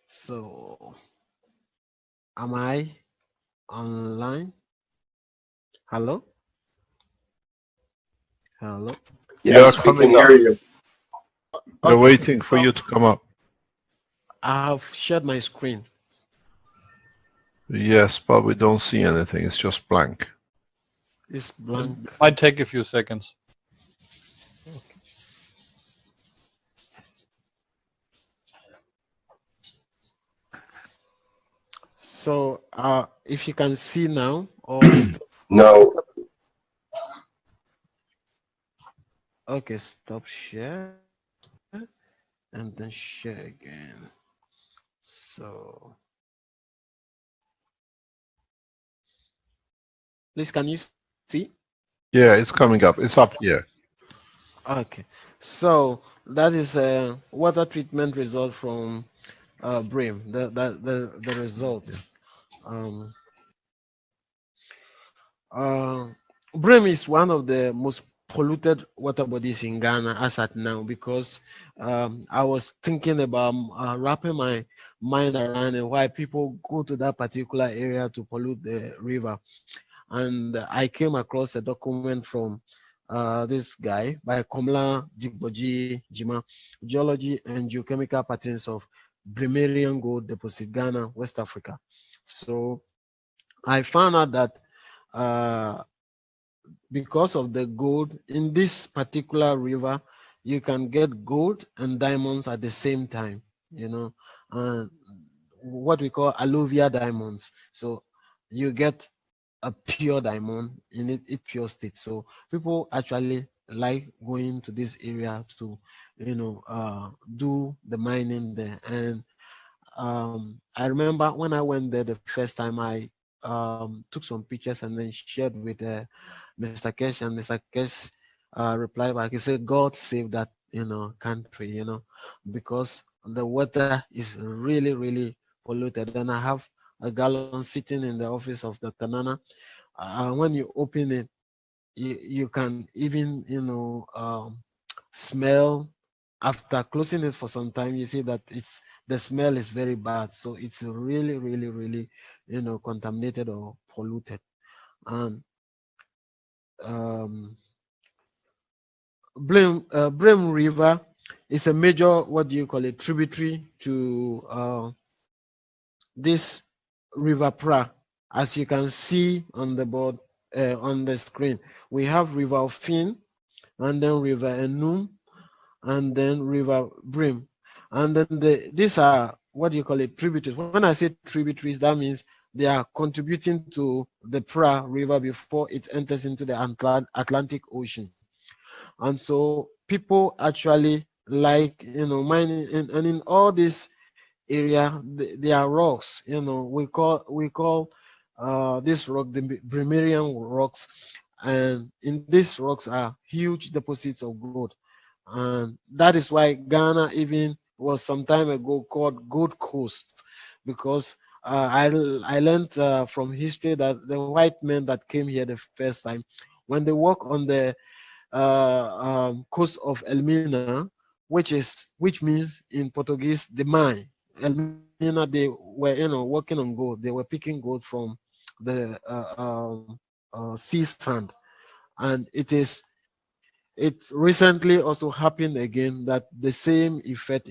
So, am I online? Hello? Hello? You're Yes, we can coming up. hear you. We're Okay. waiting for you to come up. I have shared my screen. Yes, but we don't see anything. It's just blank. It's blank. Might take a few seconds. Okay. So, if you can see now, or No, okay, stop share and then share again. So, please, can you see? Yeah, it's coming up. It's up here. Okay. So that is a water treatment result from Brim. The results. Um, Brim is one of the most polluted water bodies in Ghana as at now, because I was thinking about wrapping my mind around it, why people go to that particular area to pollute the river. And I came across a document from this guy by Komla Jigboji Jima, Geology and Geochemical Patterns of Brimarian Gold Deposit, Ghana, West Africa. So I found out that because of the gold in this particular river, you can get gold and diamonds at the same time, and what we call alluvial diamonds. So you get a pure diamond in it pure state. So people actually like going to this area to, do the mining there. And I remember when I went there the first time, I took some pictures and then shared with Mr. Kesh, and Mr. Kesh replied back. He said, "God save that country, because the water is really, really polluted." And I have a gallon sitting in the office of the Tanana. When you open it, you can even smell. After closing it for some time, you see that the smell is very bad. So it's really, really, really contaminated or polluted. And Brim River is a major, what do you call it, tributary to this River Pra. As you can see on the board, on the screen, we have River Fin, and then River Enum, and then River Brim. And then these are, what do you call it, tributaries. When I say tributaries, that means they are contributing to the Pra River before it enters into the Atlantic Ocean. And so people actually like mining, and in all this area there are rocks. We call this rock the Brimerian rocks, and in these rocks are huge deposits of gold. And that is why Ghana even was some time ago called Gold Coast, because I learned from history that the white men that came here the first time, when they walk on the coast of Elmina, which means in Portuguese the mine. Elmina, they were working on gold. They were picking gold from the sea sand, and it recently also happened again that the same effect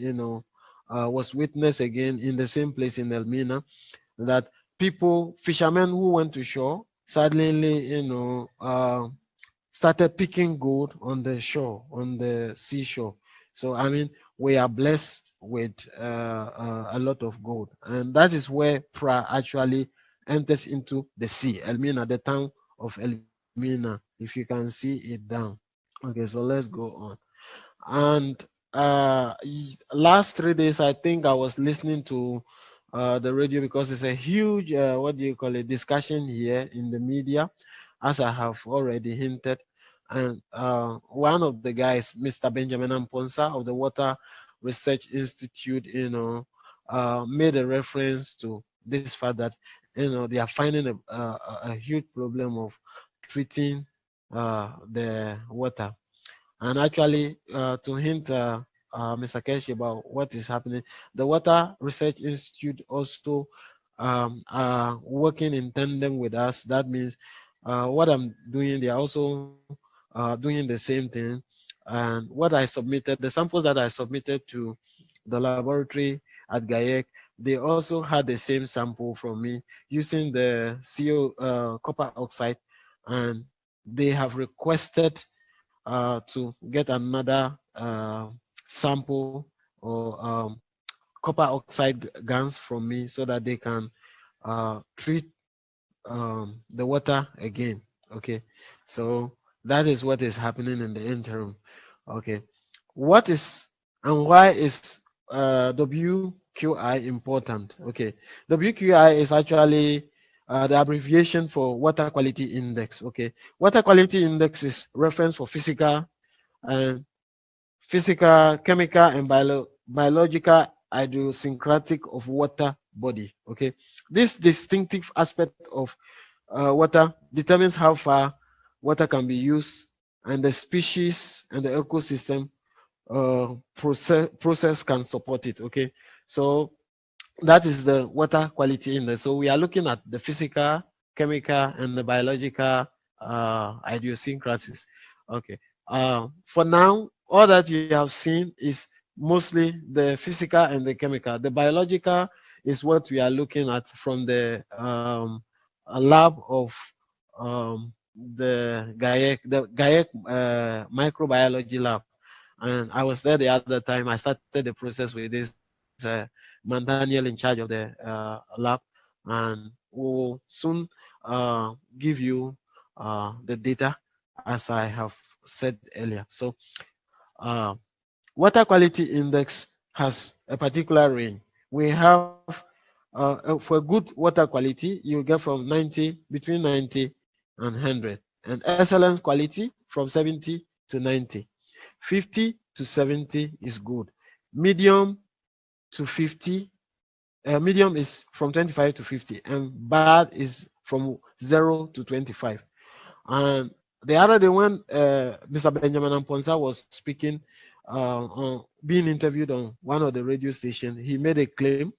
was witnessed again in the same place in Elmina, that fishermen who went to shore suddenly started picking gold on the shore, on the seashore. So I mean, we are blessed with a lot of gold, and that is where Pra actually enters into the sea. Elmina, the town of Elmina, if you can see it down. Okay, so let's go on. And last 3 days, I think I was listening to the radio, because it's a huge, what do you call it, discussion here in the media, as I have already hinted. And one of the guys, Mr. Benjamin Amponsa of the Water Research Institute, made a reference to this fact that they are finding a huge problem of treating the water. And actually, to hint Mr. Keshi about what is happening, the Water Research Institute also are working in tandem with us. That means what I'm doing, they are also doing the same thing. And what I submitted, the samples that I submitted to the laboratory at GAEC, they also had the same sample from me using the copper oxide, and they have requested to get another sample or copper oxide GANs from me, so that they can treat the water again. Okay, so that is what is happening in the interim. Okay, what is and why is WQI important? Okay, WQI is actually the abbreviation for Water Quality Index. Okay, Water Quality Index is reference for physical, chemical, and biological idiosyncratic of water body. Okay, this distinctive aspect of water determines how far water can be used, and the species and the ecosystem process can support it. Okay, so that is the water quality index. So we are looking at the physical, chemical, and the biological idiosyncrasies. Okay, for now, all that you have seen is mostly the physical and the chemical. The biological is what we are looking at from the lab of the GAEC microbiology lab. And I was there the other time. I started the process with this Man Daniel in charge of the lab, and we'll soon give you the data as I have said earlier. So water quality index has a particular range. We have for good water quality, you get from 90, between 90 and 100, and excellent quality from 70 to 90. 50 to 70 is good. Medium to 50, medium is from 25 to 50, and bad is from 0 to 25. And the other day when Mr. Benjamin Amponsa was speaking, on being interviewed on one of the radio stations, he made a claim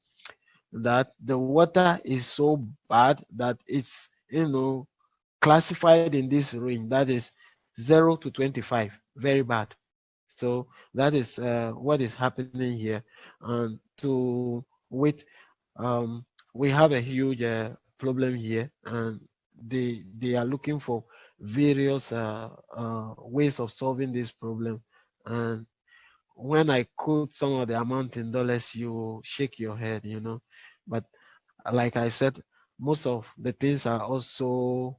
that the water is so bad that it's, classified in this range, that is 0 to 25, very bad. So that is what is happening here. And to wait, we have a huge problem here, and they are looking for various ways of solving this problem. And when I quote some of the amount in dollars, you shake your head, But like I said, most of the things are also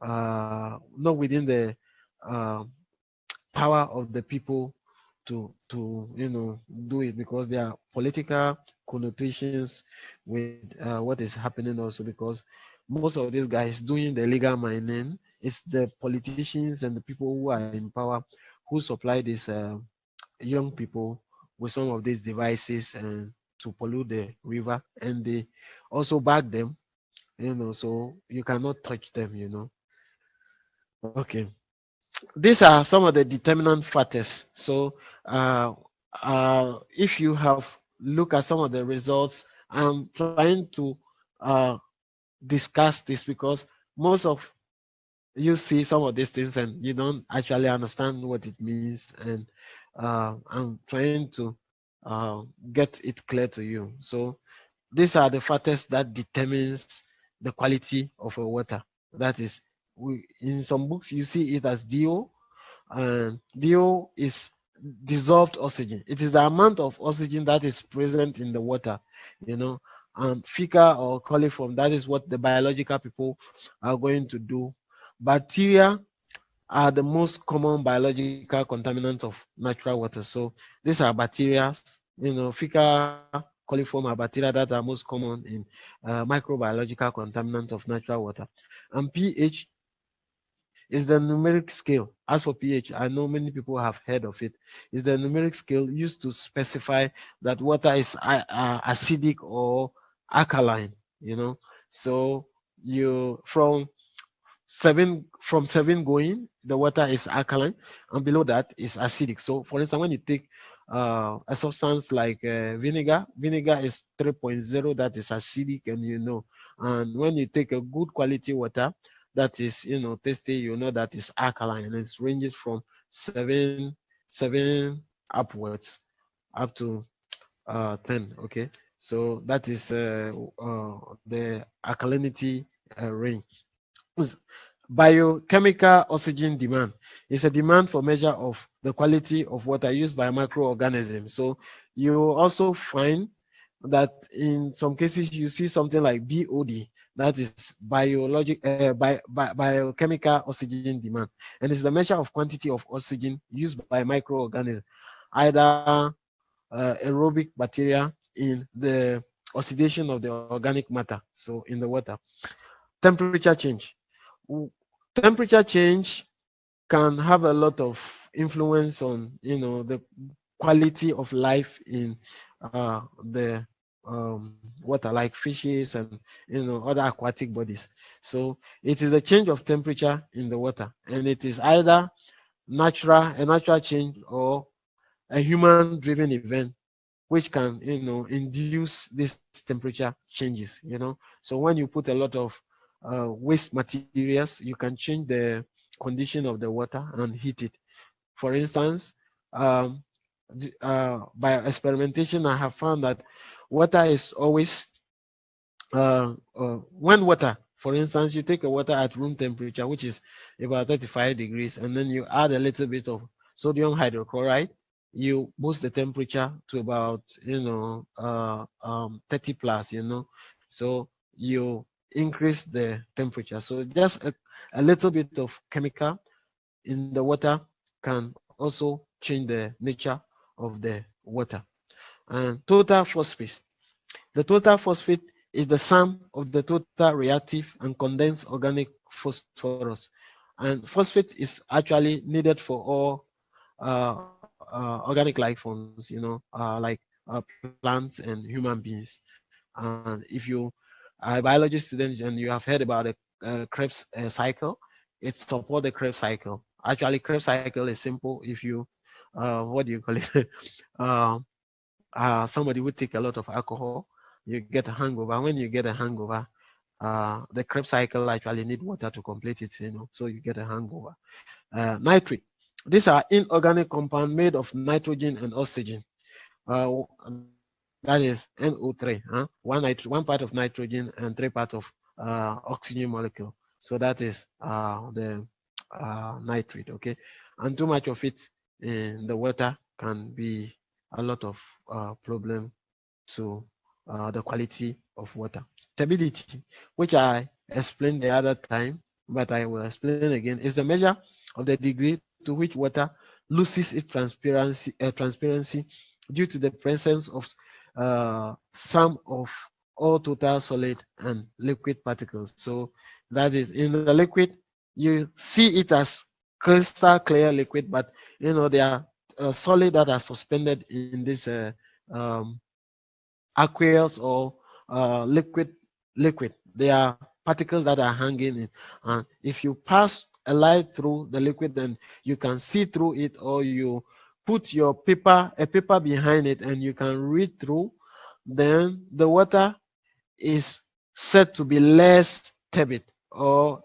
not within the power of the people to do it, because there are political connotations with what is happening also, because most of these guys doing the illegal mining, it's the politicians and the people who are in power who supply these young people with some of these devices and to pollute the river, and they also back them, so you cannot touch them. Okay, these are some of the determinant factors. So if you have looked at some of the results, I'm trying to discuss this because most of you see some of these things and you don't actually understand what it means, and I'm trying to get it clear to you. So these are the factors that determines the quality of a water. That is, in some books you see it as DO, and DO is dissolved oxygen. It is the amount of oxygen that is present in the water, and fecal or coliform, that is what the biological people are going to do. Bacteria are the most common biological contaminants of natural water. So these are bacteria, fecal coliform are bacteria that are most common in microbiological contaminant of natural water. And pH is the numeric scale. As for pH, I know many people have heard of it. It's the numeric scale used to specify that water is acidic or alkaline, So you from seven going, the water is alkaline, and below that is acidic. So for instance, when you take a substance like vinegar is 3.0, that is acidic, and and when you take a good quality water that is tasty, that is alkaline, and it ranges from 7 upwards up to 10. Okay, so that is the alkalinity range. Biochemical oxygen demand is a demand for measure of the quality of water used by microorganisms. So you also find that in some cases you see something like BOD, that is biochemical oxygen demand, and it's the measure of quantity of oxygen used by microorganisms, either aerobic bacteria in the oxidation of the organic matter, so in the water. Temperature change. Temperature change can have a lot of influence on the quality of life in the water, like fishes and other aquatic bodies. So it is a change of temperature in the water, and it is either a natural change or a human driven event which can induce these temperature changes. So when you put a lot of waste materials, you can change the condition of the water and heat it. For instance, by experimentation, I have found that water is always when water, for instance, you take a water at room temperature, which is about 35 degrees, and then you add a little bit of sodium hydrochloride, you boost the temperature to about 30 plus, so you increase the temperature. So just a little bit of chemical in the water can also change the nature of the water. And total phosphate. The total phosphate is the sum of the total reactive and condensed organic phosphorus. And phosphate is actually needed for all organic life forms, like plants and human beings. And if you are a biology student and you have heard about the Krebs cycle, it supports the Krebs cycle. Actually, Krebs cycle is simple. If you, what do you call it? Somebody would take a lot of alcohol, you get a hangover. When you get a hangover, the Krebs cycle actually need water to complete it, so you get a hangover. Nitrate. These are inorganic compound made of nitrogen and oxygen. That is NO3, one part of nitrogen and 3 parts of oxygen molecule. So that is the nitrate, okay? And too much of it in the water can be a lot of problem to the quality of water. Turbidity, which I explained the other time, but I will explain again, is the measure of the degree to which water loses its transparency due to the presence of some of all total solid and liquid particles. So that is, in the liquid, you see it as crystal clear liquid, but there are solid that are suspended in this aqueous or liquid. They are particles that are hanging in, and if you pass a light through the liquid, then you can see through it, or you put a paper behind it and you can read through, then the water is said to be less turbid, or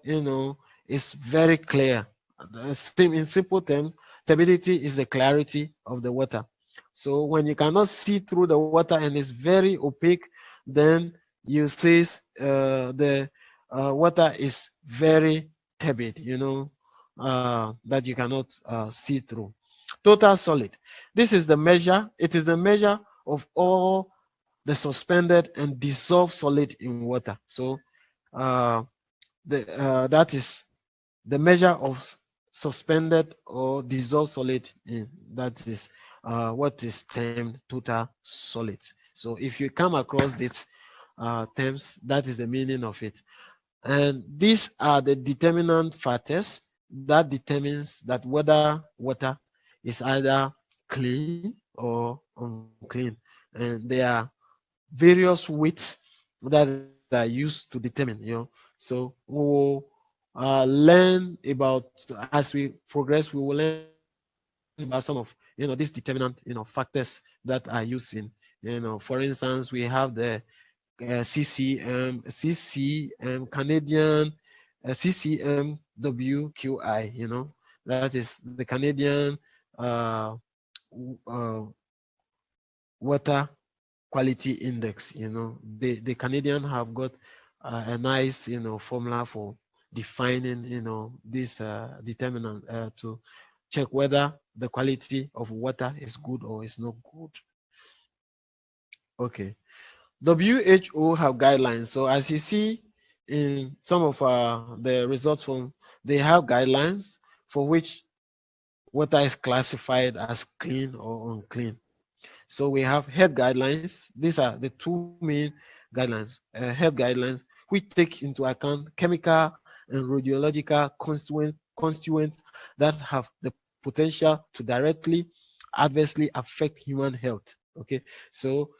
it's very clear. In simple terms, turbidity is the clarity of the water. So when you cannot see through the water and it's very opaque, then you say the water is very turbid, that you cannot see through. Total solid. This is the measure. It is the measure of all the suspended and dissolved solid in water. So that is the measure of suspended or dissolved solid that is what is termed total solid. So if you come across these terms, that is the meaning of it. And these are the determinant factors that determines that whether water is either clean or unclean. And there are various weights that are used to determine, So we will learn about, as we progress, we will learn about some of these determinant factors that are used in, for instance, we have the CCM Canadian CCM WQI, that is the Canadian water quality index. The Canadian have got a nice formula for defining this determinant to check whether the quality of water is good or is not good. Okay, WHO have guidelines. So as you see in some of the results from, they have guidelines for which water is classified as clean or unclean. So we have health guidelines. These are the two main guidelines. Health guidelines, which take into account chemical and radiological constituents that have the potential to directly adversely affect human health. Okay, so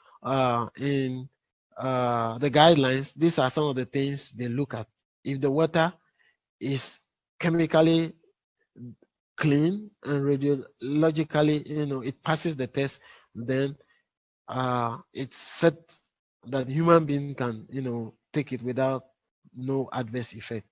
in the guidelines, these are some of the things they look at. If the water is chemically clean and radiologically, it passes the test, then it's said that human being can, take it without no adverse effect.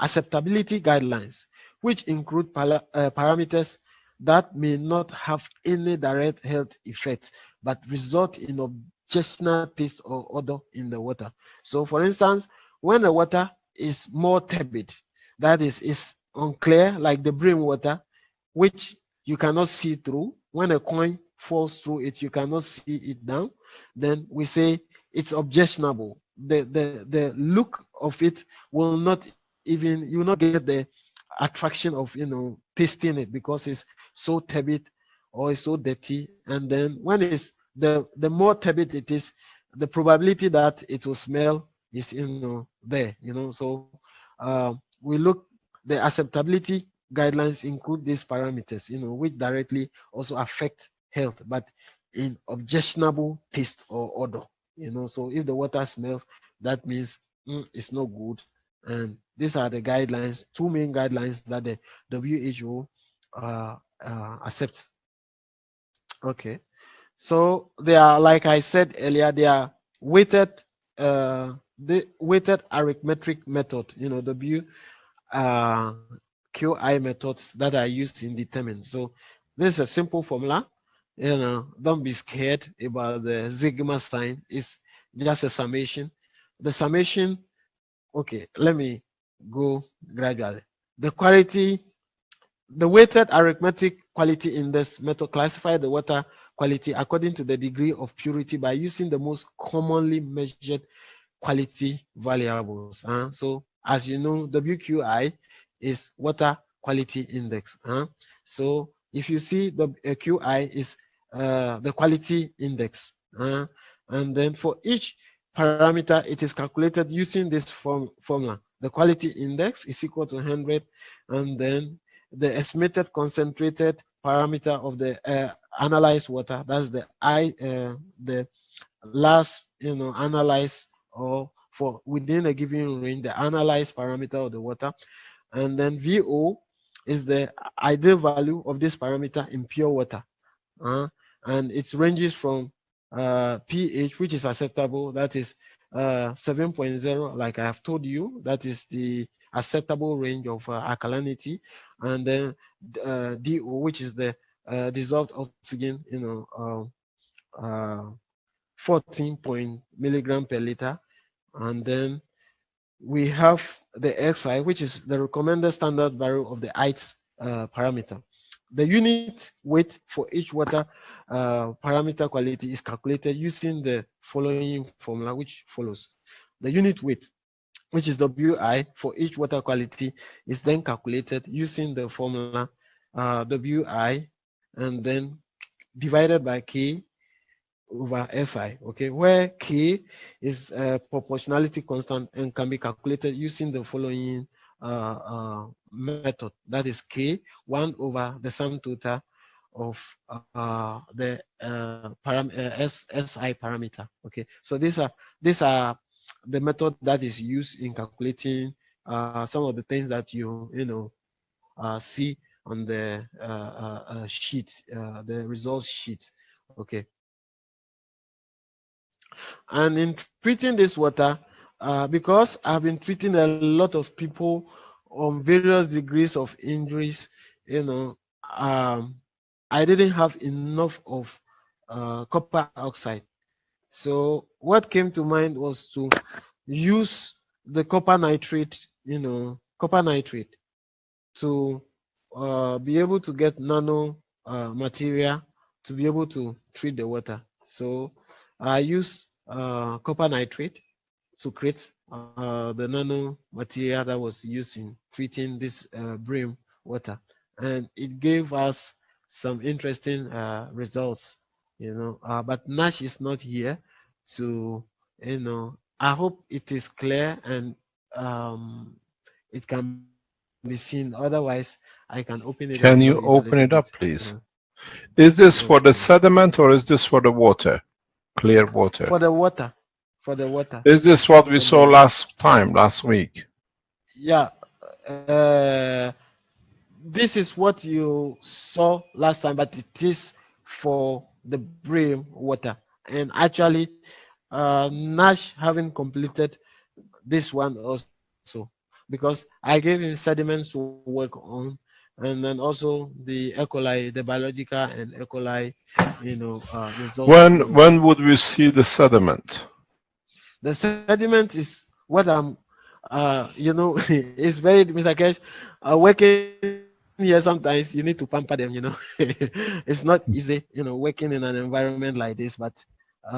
Acceptability guidelines, which include parameters that may not have any direct health effect, but result in objectionable taste or odor in the water. So for instance, when the water is more turbid, that is unclear, like the brim water, which you cannot see through. When a coin falls through it, you cannot see it down. Then we say it's objectionable. The look of it will not even, you will not get the attraction of tasting it, because it's so turbid or it's so dirty. And then when it's the more turbid it is, the probability that it will smell is there. So we look, the acceptability guidelines include these parameters, which directly also affect health, but in objectionable taste or odor. So if the water smells, that means it's not good. And these are the guidelines, two main guidelines that the WHO accepts. Okay, so they are, like I said earlier, they are weighted, the weighted arithmetic method, QI methods that are used in determining. So this is a simple formula. Don't be scared about the sigma sign. It's just a summation. The summation, okay, let me go gradually. The quality, the weighted arithmetic quality index method classify the water quality according to the degree of purity by using the most commonly measured quality variables. So as you know, WQI is water quality index. So if you see the QI is the quality index, and then for each parameter it is calculated using this formula. The quality index is equal to 100, and then the estimated concentrated parameter of the analyzed water, that's the the last analyzed, or for within a given range, the analyzed parameter of the water. And then VO is the ideal value of this parameter in pure water, and it ranges from pH, which is acceptable, that is 7.0, like I have told you, that is the acceptable range of alkalinity, and then DO, which is the dissolved oxygen, 14 milligram per liter. And then we have the XI, which is the recommended standard value of the ICE parameter. The unit weight for each water parameter quality is calculated using the following formula, which follows. The unit weight, which is WI for each water quality, is then calculated using the formula WI, and then divided by K over SI, okay, where K is a proportionality constant and can be calculated using the following method, that is K 1 over the sum total of the SI parameter. Okay, so these are the method that is used in calculating some of the things that you see on the sheet, the results sheet. Okay, and in treating this water, because I've been treating a lot of people on various degrees of injuries, I didn't have enough of copper oxide. So what came to mind was to use the copper nitrate, to be able to get nano material to be able to treat the water. So I use copper nitrate to create the nano material that was used in treating this brim water, and it gave us some interesting results, but Nash is not here, so I hope it is clear and it can be seen. Otherwise, I can open it up. Can you open it up, please? Is this for the sediment or is this for the water? Clear water. For the water. For the water. Is this what we saw last week? Yeah. This is what you saw last time, but it is for the brim water. And actually, Nash haven't completed this one also, because I gave him sediments to work on, and then also the E. coli, the biological and E. coli, results. When would we see the sediment? The sediment is what I'm, it's very, Mr. Kesh, working here sometimes you need to pamper them, you know. It's not easy, you know, working in an environment like this, but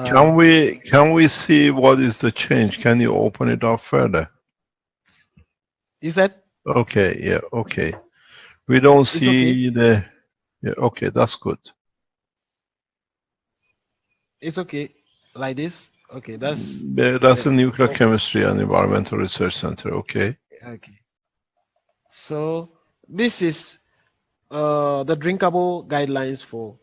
Can we see what is the change? Can you open it up further? you said Okay, yeah, okay. We don't it's see okay. the, yeah, okay, that's good. It's okay like this. Okay, that's Yeah, that's the Nuclear so Chemistry and Environmental Research Center, okay. okay. So this is the drinkable guidelines for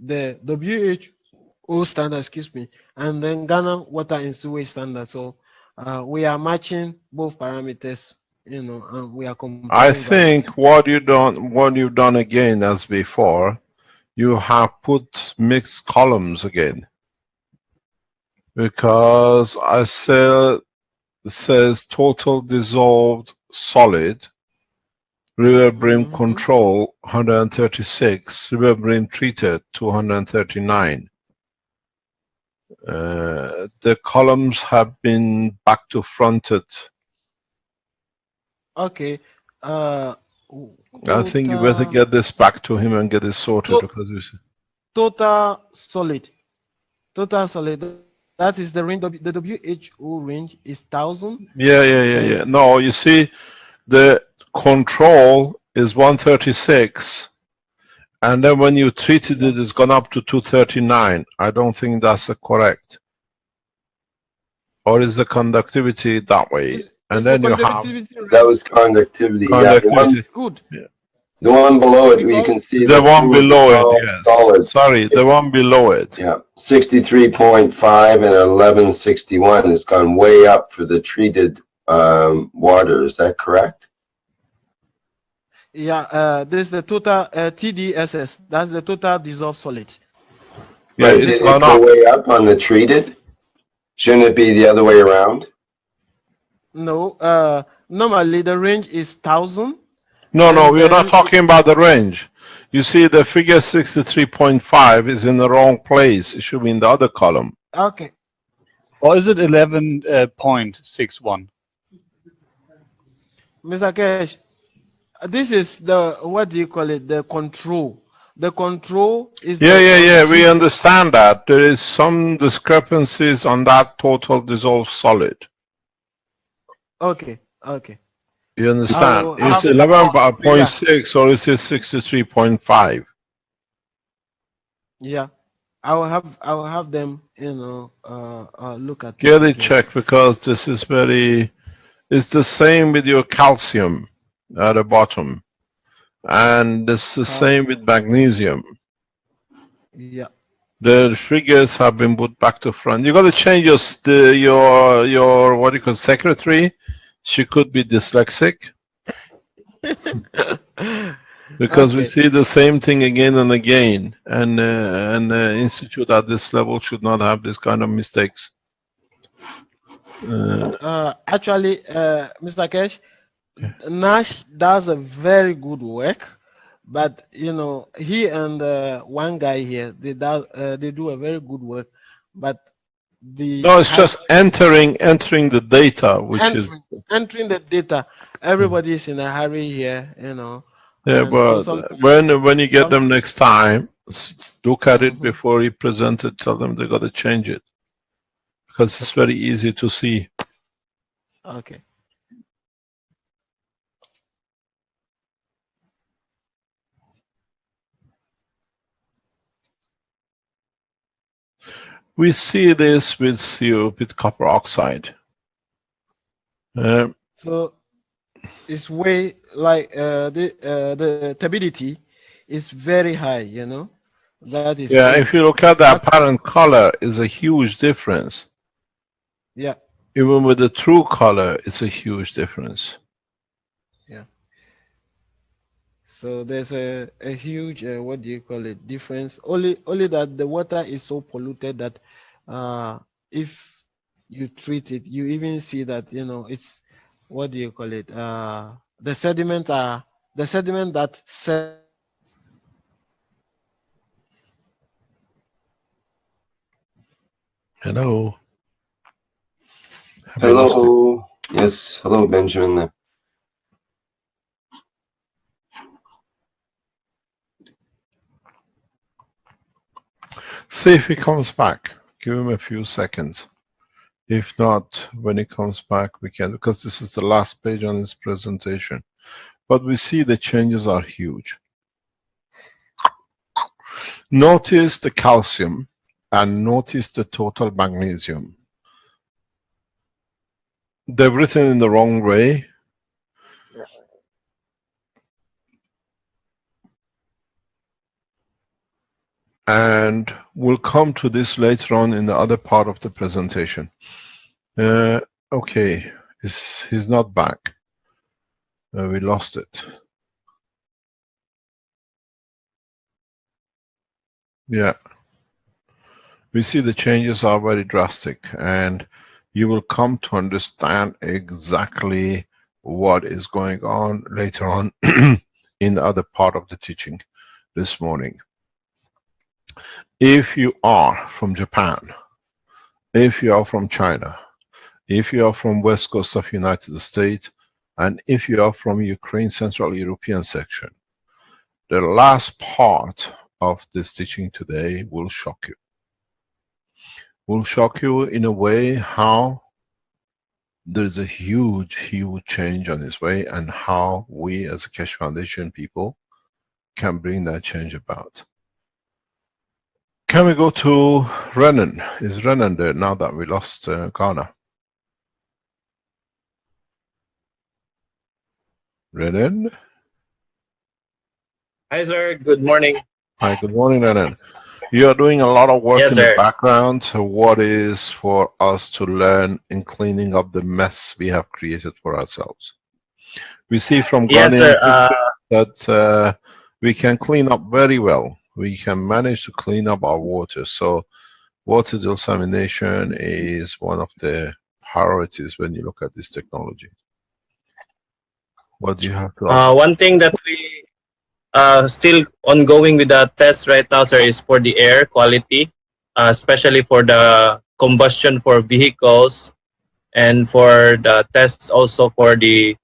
the WHO standard, excuse me, and then Ghana water and sewage standard. So we are matching both parameters, you know, and we are I comparing values. think what you've done again as before, you have put mixed columns again. Because I said, it says total dissolved solid, river brim control 136, river brim treated 239. The columns have been back to fronted. Okay. I think you better get this back to him and get this sorted because it's total solid. Total solid. That is the range. The WHO range is 1,000. yeah. No, you see, the control is 136, and then when you treated it, it's gone up to 239. I don't think that's correct. Or is the conductivity that way? And then you have That was conductivity. Yeah, conductivity. Good. Yeah. the one below it, you can see The one two below it, dissolved yes. solids. Sorry, the one below it. Yeah, 63.5 and 1161 has gone way up for the treated water. Is that correct? Yeah, this is the total TDSS. That's the total dissolved solid. Yeah, But it's did it gone go up. way up on the treated? Shouldn't it be the other way around? No, normally the range is 1,000. No, we're not talking about the range. You see, the figure 63.5 is in the wrong place. It should be in the other column. Okay. Or is it 11.61? Mr. Kesh, this is the, what do you call it? The control. The control is Yeah. We understand that. There is some discrepancies on that total dissolved solid. Okay. You understand? It's 11.6 or is it 63.5? Yeah, I will have them, you know, look at. Get it checked because this is it's the same with your calcium at the bottom, and it's the same with magnesium. Yeah. The figures have been put back to front. You got to change your what do you call secretary. She could be dyslexic. Because we see the same thing again and again, and an institute at this level should not have this kind of mistakes. Actually, Mr. Kesh, Nash does a very good work, but you know, he and one guy here, they do a very good work, but no, it's just entering the data, which is entering the data. Everybody is in a hurry here, you know. Yeah, but when you get them next time, look at it before you present it. Tell them they got to change it because it's very easy to see. Okay. We see this with copper oxide. So it's way like the turbidity is very high, you know. That is. Yeah, if you look at the apparent color, is a huge difference. Yeah. Even with the true color, it's a huge difference. Yeah. So there's a huge what do you call it, difference. Only that the water is so polluted that if you treat it, you even see that, you know, it's, what do you call it, the sediment that Hello. Hello. Yes. Hello, Benjamin. See if he comes back. Give him a few seconds. If not, when he comes back, we can, because this is the last page on his presentation. But we see the changes are huge. Notice the calcium and notice the total magnesium. They've written in the wrong way. And we'll come to this later on in the other part of the presentation. Okay, he's not back. We lost it. Yeah. We see the changes are very drastic, and you will come to understand exactly what is going on later on in the other part of the teaching this morning. If you are from Japan, if you are from China, if you are from West Coast of United States, and if you are from Ukraine Central European section, the last part of this teaching today will shock you. Will shock you in a way how there's a huge, huge change on its way, and how we as a Keshe Foundation people can bring that change about. Can we go to Renan? Is Renan there now that we lost Ghana? Renan? Hi, sir. Good morning. Hi, good morning, Renan. You are doing a lot of work in the background. What is for us to learn in cleaning up the mess we have created for ourselves? We see from Ghanaian that we can clean up very well. We can manage to clean up our water. So water desalination is one of the priorities when you look at this technology. What do you have to offer? One thing that we still ongoing with the test right now, sir, is for the air quality, especially for the combustion for vehicles, and for the tests also for the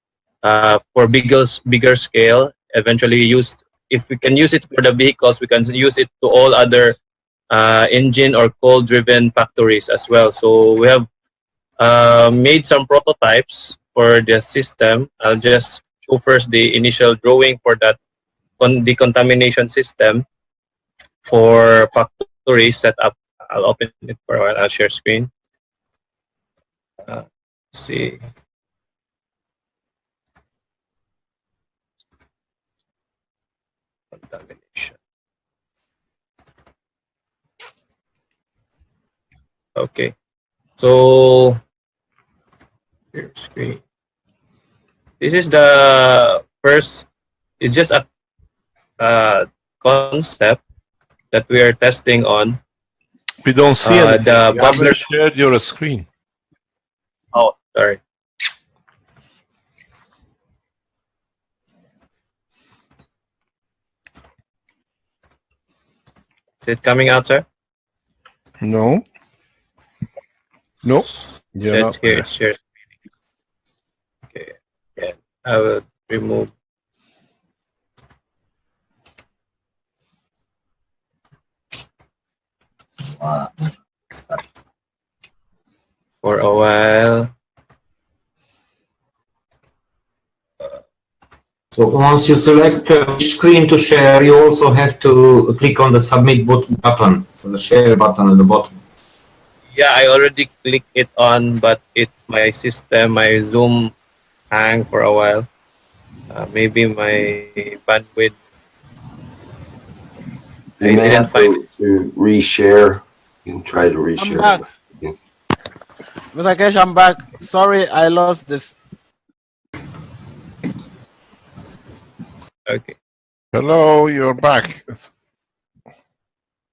for bigger scale. Eventually used, if we can use it for the vehicles, we can use it to all other engine or coal-driven factories as well. So we have made some prototypes for the system. I'll just show first the initial drawing for that decontamination system for factory setup. I'll open it for a while. I'll share screen. See. Contamination. Okay. So share screen. This is the first. It's just a concept that we are testing on. We don't see anything. The you haven't shared your screen. Oh, sorry. Is it coming out, sir? No. Nope. You're not there. Share. Okay. Yeah. I will remove. For a while. So once you select which screen to share, you also have to click on the submit button, the share button at the bottom. Yeah, I already clicked it on, but my Zoom hang for a while. Maybe my bandwidth. You may have to reshare. You can try to reshare. I'm back. Yes. Mr. Keshe, I'm back. Sorry, I lost this. Okay. Hello, you're back.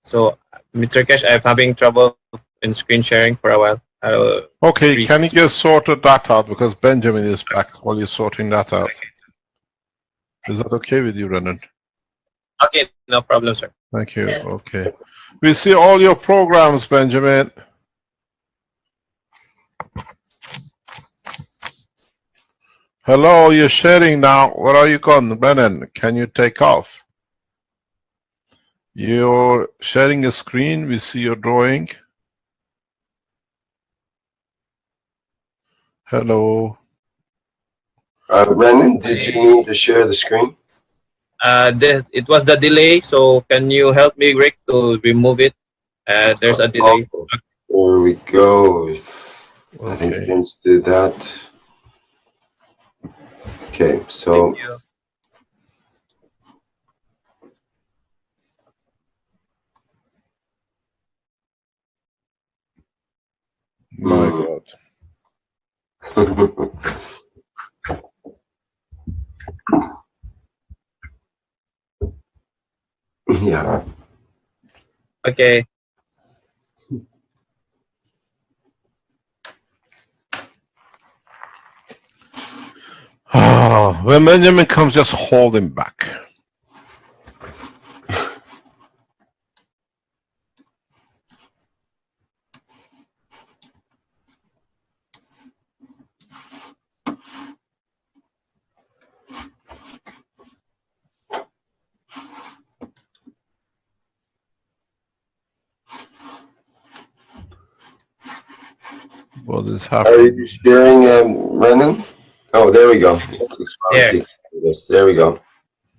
So, Mr. Keshe, I'm having trouble in screen sharing for a while. Okay, can you just sort that out, because Benjamin is back while you're sorting that out. Is that okay with you, Renan? Okay, no problem, sir. Thank you. Okay. We see all your programs, Benjamin. Hello, you're sharing now. Where are you gone, Renan? Can you take off? You're sharing a screen. We see your drawing. Hello. Brendan, did you need to share the screen? It was the delay, so can you help me, Rick, to remove it? There's a delay. There we go. I think Vince did that. Okay, so. My God. Yeah. Okay. When Benjamin comes, just hold him back. What is happening? Are you sharing, Brendan? Oh, there we go. There. There we go.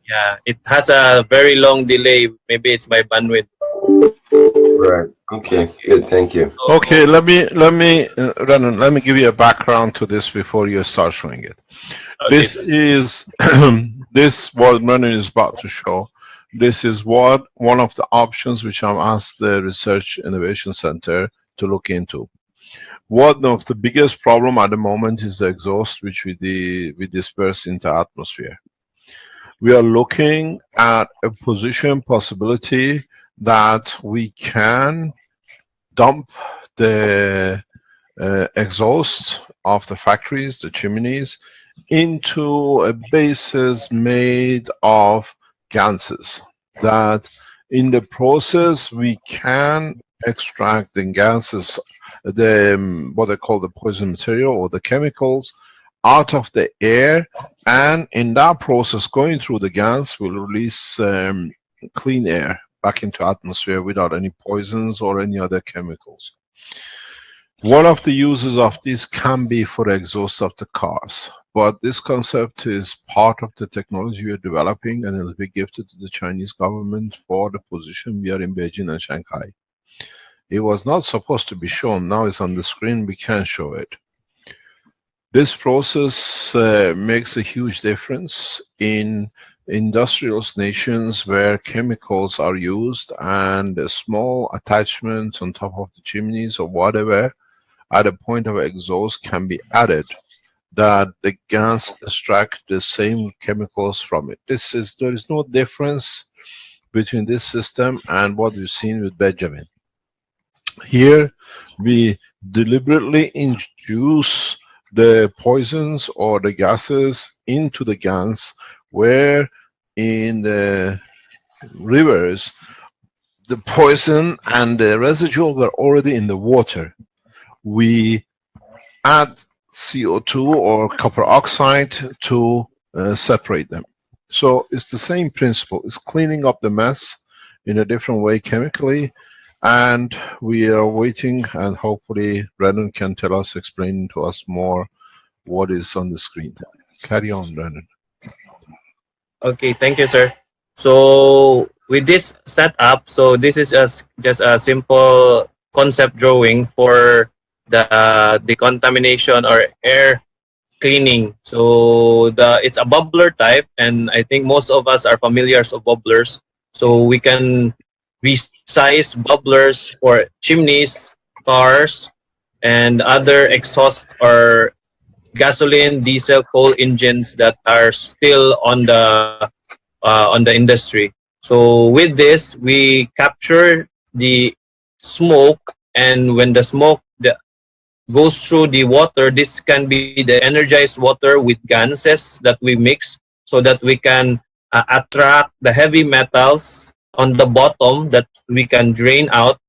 Yeah, it has a very long delay. Maybe it's my bandwidth. Right. Okay. Good. Thank you. Okay, let me, Renan, let me give you a background to this before you start showing it. Okay. This is this what Renan is about to show. This is one of the options which I'm asked the Research Innovation Center to look into. One of the biggest problem at the moment is the exhaust which we disperse into atmosphere. We are looking at a position possibility that we can dump the exhaust of the factories, the chimneys, into a bases made of gases, that in the process we can extract the gases, what they call the poison material or the chemicals, out of the air, and in that process going through the gas will release clean air back into atmosphere without any poisons or any other chemicals. One of the uses of this can be for exhaust of the cars, but this concept is part of the technology we are developing, and it will be gifted to the Chinese government for the position we are in Beijing and Shanghai. It was not supposed to be shown. Now it's on the screen, we can show it. This process makes a huge difference in industrial nations where chemicals are used and a small attachment on top of the chimneys or whatever at a point of exhaust can be added, that the gas extract the same chemicals from it. There is no difference between this system and what we've seen with Benjamin. Here we deliberately introduce the poisons or the gases into the gas, where in the rivers the poison and the residual were already in the water. We add CO2 or copper oxide to separate them. So it's the same principle. It's cleaning up the mess in a different way chemically, and we are waiting, and hopefully Renan can tell us, explain to us more what is on the screen. Carry on, Renan. Okay, thank you, sir. So with this setup, so this is just a simple concept drawing for the decontamination or air cleaning. So it's a bubbler type, and I think most of us are familiar with bubblers. So we can resize bubblers for chimneys, cars, and other exhaust or gasoline, diesel, coal engines that are still on the industry. So with this, we capture the smoke, and when the smoke goes through the water, this can be the energized water with gases that we mix, so that we can attract the heavy metals on the bottom that we can drain out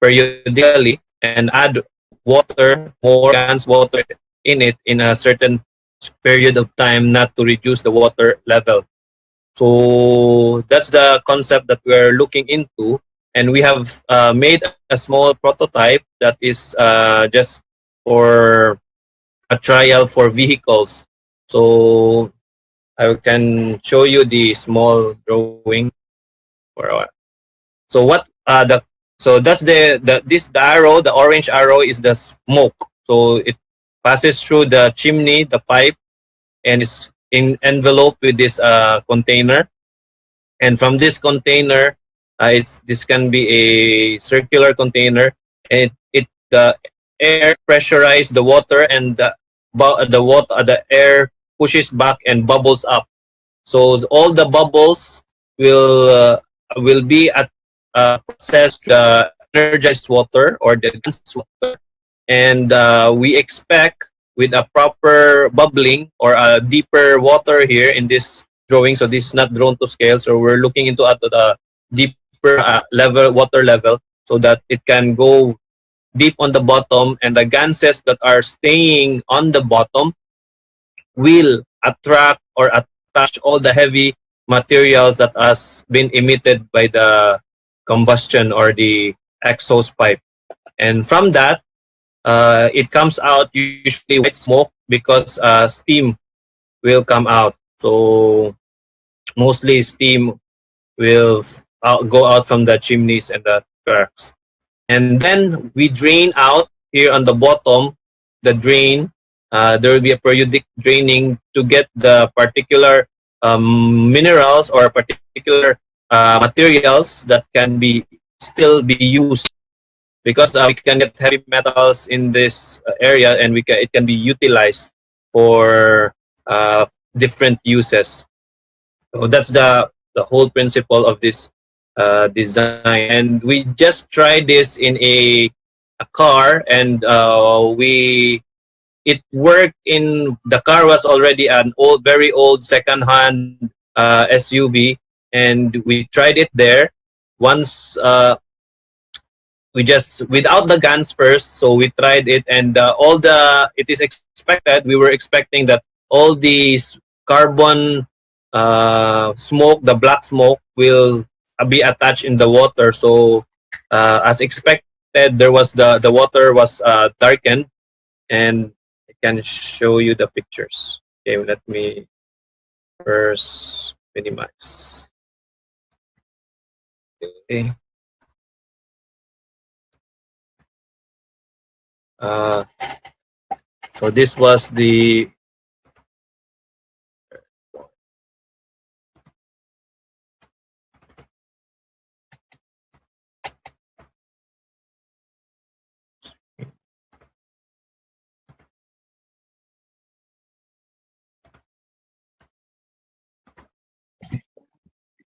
periodically and add water, more gas water in it in a certain period of time, not to reduce the water level. So that's the concept that we're looking into, and we have made a small prototype that is just for a trial for vehicles. So I can show you the small drawing for a while. So what that's the arrow, the orange arrow is the smoke. So it passes through the chimney, the pipe, and is enveloped with this container. And from this container, this can be a circular container, and the air pressurizes the water, and the air pushes back and bubbles up. So all the bubbles will be processed the energized water or the dense water, and we expect with a proper bubbling or a deeper water here in this drawing. So this is not drawn to scale, so we're looking into at the deeper water level, so that it can go deep on the bottom, and the ganses that are staying on the bottom will attract or attach all the heavy materials that has been emitted by the combustion or the exhaust pipe. And from that, it comes out usually white smoke, because steam will come out. So mostly steam will go out from the chimneys and the cracks. And then we drain out here on the bottom, the drain. There will be a periodic draining to get the particular minerals or particular materials that can still be used, because we can get heavy metals in this area, and it can be utilized for different uses. So that's the whole principle of this design. And we just tried this in a car, and it worked in the car. Was already an very old second-hand SUV, and we tried it there. Once we just without the guns first, so we tried it, and it is expected. We were expecting that all these carbon smoke, the black smoke, will be attached in the water. So as expected, there was the water was darkened, and I can show you the pictures. Okay, let me first minimize. Okay. So this was the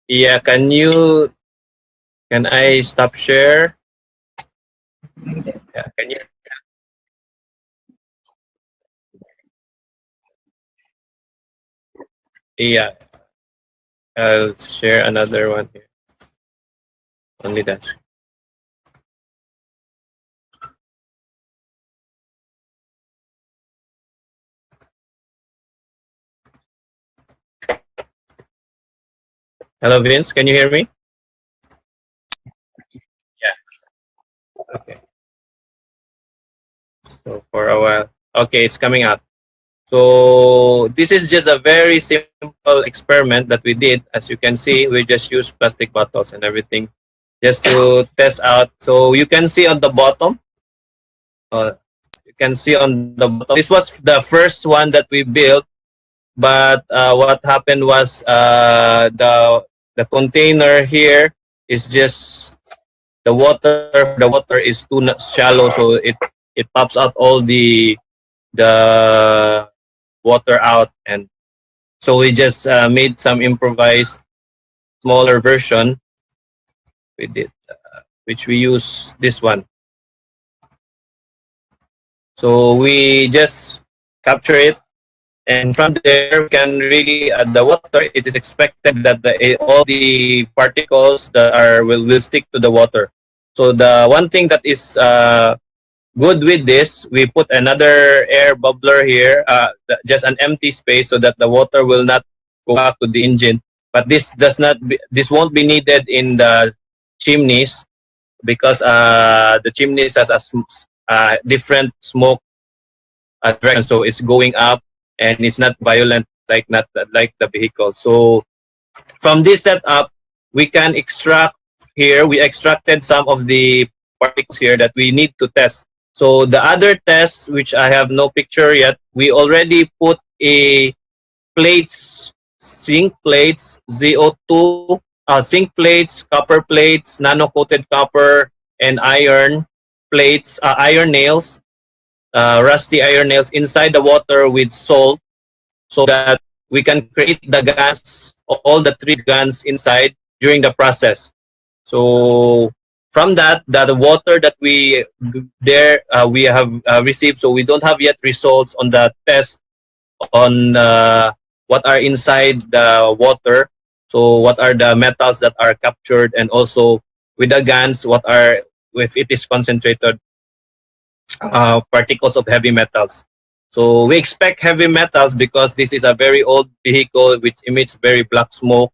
yeah. Can I stop share? Yeah, can you? Yeah, I'll share another one here. Only that. Hello, Vince. Can you hear me? Yeah. Okay. So for a while. Okay, it's coming out. So this is just a very simple experiment that we did. As you can see, we just used plastic bottles and everything just to test out. So you can see on the bottom. This was the first one that we built, but what happened was the container here is just the water. The water is too shallow, so it pops out all the water out, and so we just made some improvised smaller version. We did, which we use this one. So we just capture it, and from there we can really the water. It is expected that all the particles that will stick to the water. So the one thing that is good with this, we put another air bubbler here, just an empty space, so that the water will not go back to the engine. but this won't be needed in the chimneys because the chimneys has a different smoke direction, so it's going up and it's not violent like the vehicle. So from this setup, we can extract here. We extracted some of the particles here that we need to test. So the other tests, which I have no picture yet, we already put a plates, zinc plates, ZO2, zinc plates, copper plates, nano-coated copper, and iron plates, iron nails, rusty iron nails inside the water with salt, so that we can create the guns, all the 3 guns inside during the process. So from that, the water that we have received, so we don't have yet results on the test on what are inside the water. So what are the metals that are captured, and also with the guns, what are, if it is concentrated particles of heavy metals. So we expect heavy metals because this is a very old vehicle which emits very black smoke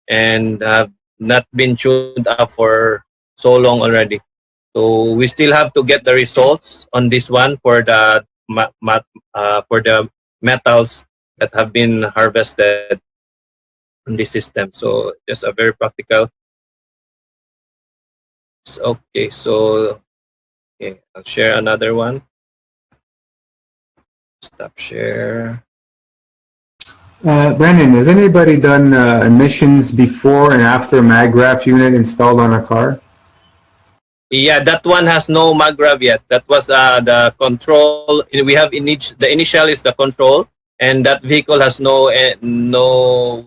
and have not been tuned up for so long already. So we still have to get the results on this one for the metals that have been harvested in this system. So just a very practical. Okay, so okay, I'll share another one. Stop share. Brandon, has anybody done emissions before and after MagRaf unit installed on a car? Yeah, that one has no MagRav yet. That was the control. We have the initial is the control, and that vehicle has no.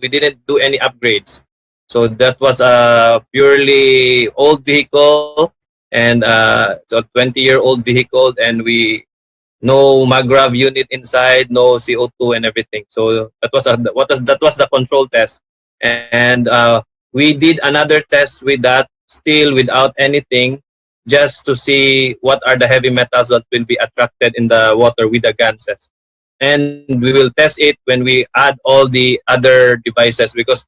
We didn't do any upgrades. So that was a purely old vehicle, and so 20-year-old vehicle, and no MagRav unit inside, no CO2 and everything. So that was the control test, and we did another test with that, still without anything, just to see what are the heavy metals that will be attracted in the water with the ganses. And we will test it when we add all the other devices, because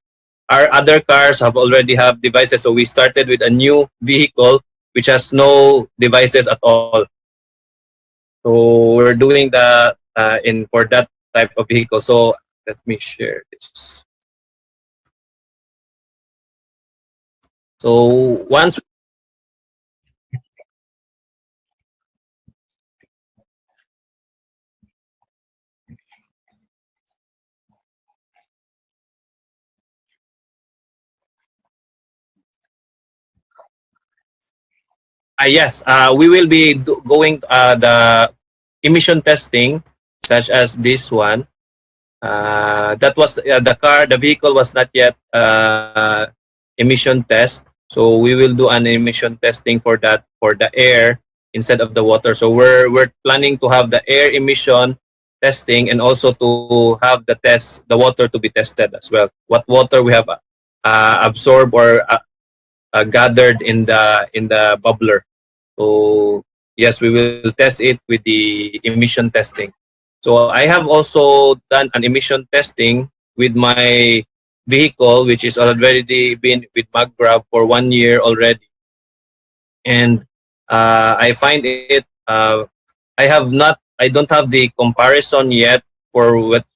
our other cars already have devices. So we started with a new vehicle which has no devices at all. So we're doing that for that type of vehicle. So let me share this. So once yes, we will be going the emission testing, such as this one. That was the vehicle was not yet emission test. So we will do an emission testing for that, for the air instead of the water. So we're planning to have the air emission testing, and also to have the water to be tested as well. What water we have absorbed or gathered in the bubbler. So yes, we will test it with the emission testing. So I have also done an emission testing with my vehicle, which is already been with MagRav for 1 year already, and I find it. I don't have the comparison yet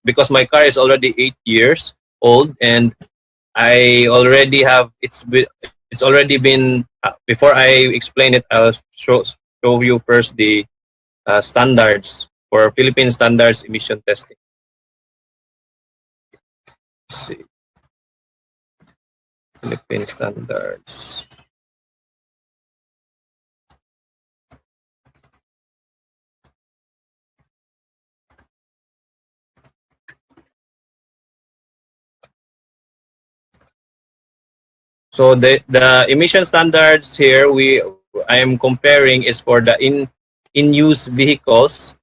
because my car is already 8 years old, and I already have it's already been. Before I explain it, I'll show you first the standards for Philippine standards emission testing. Let's see. Philippine standards. So the emission standards here I am comparing is for the in-use vehicles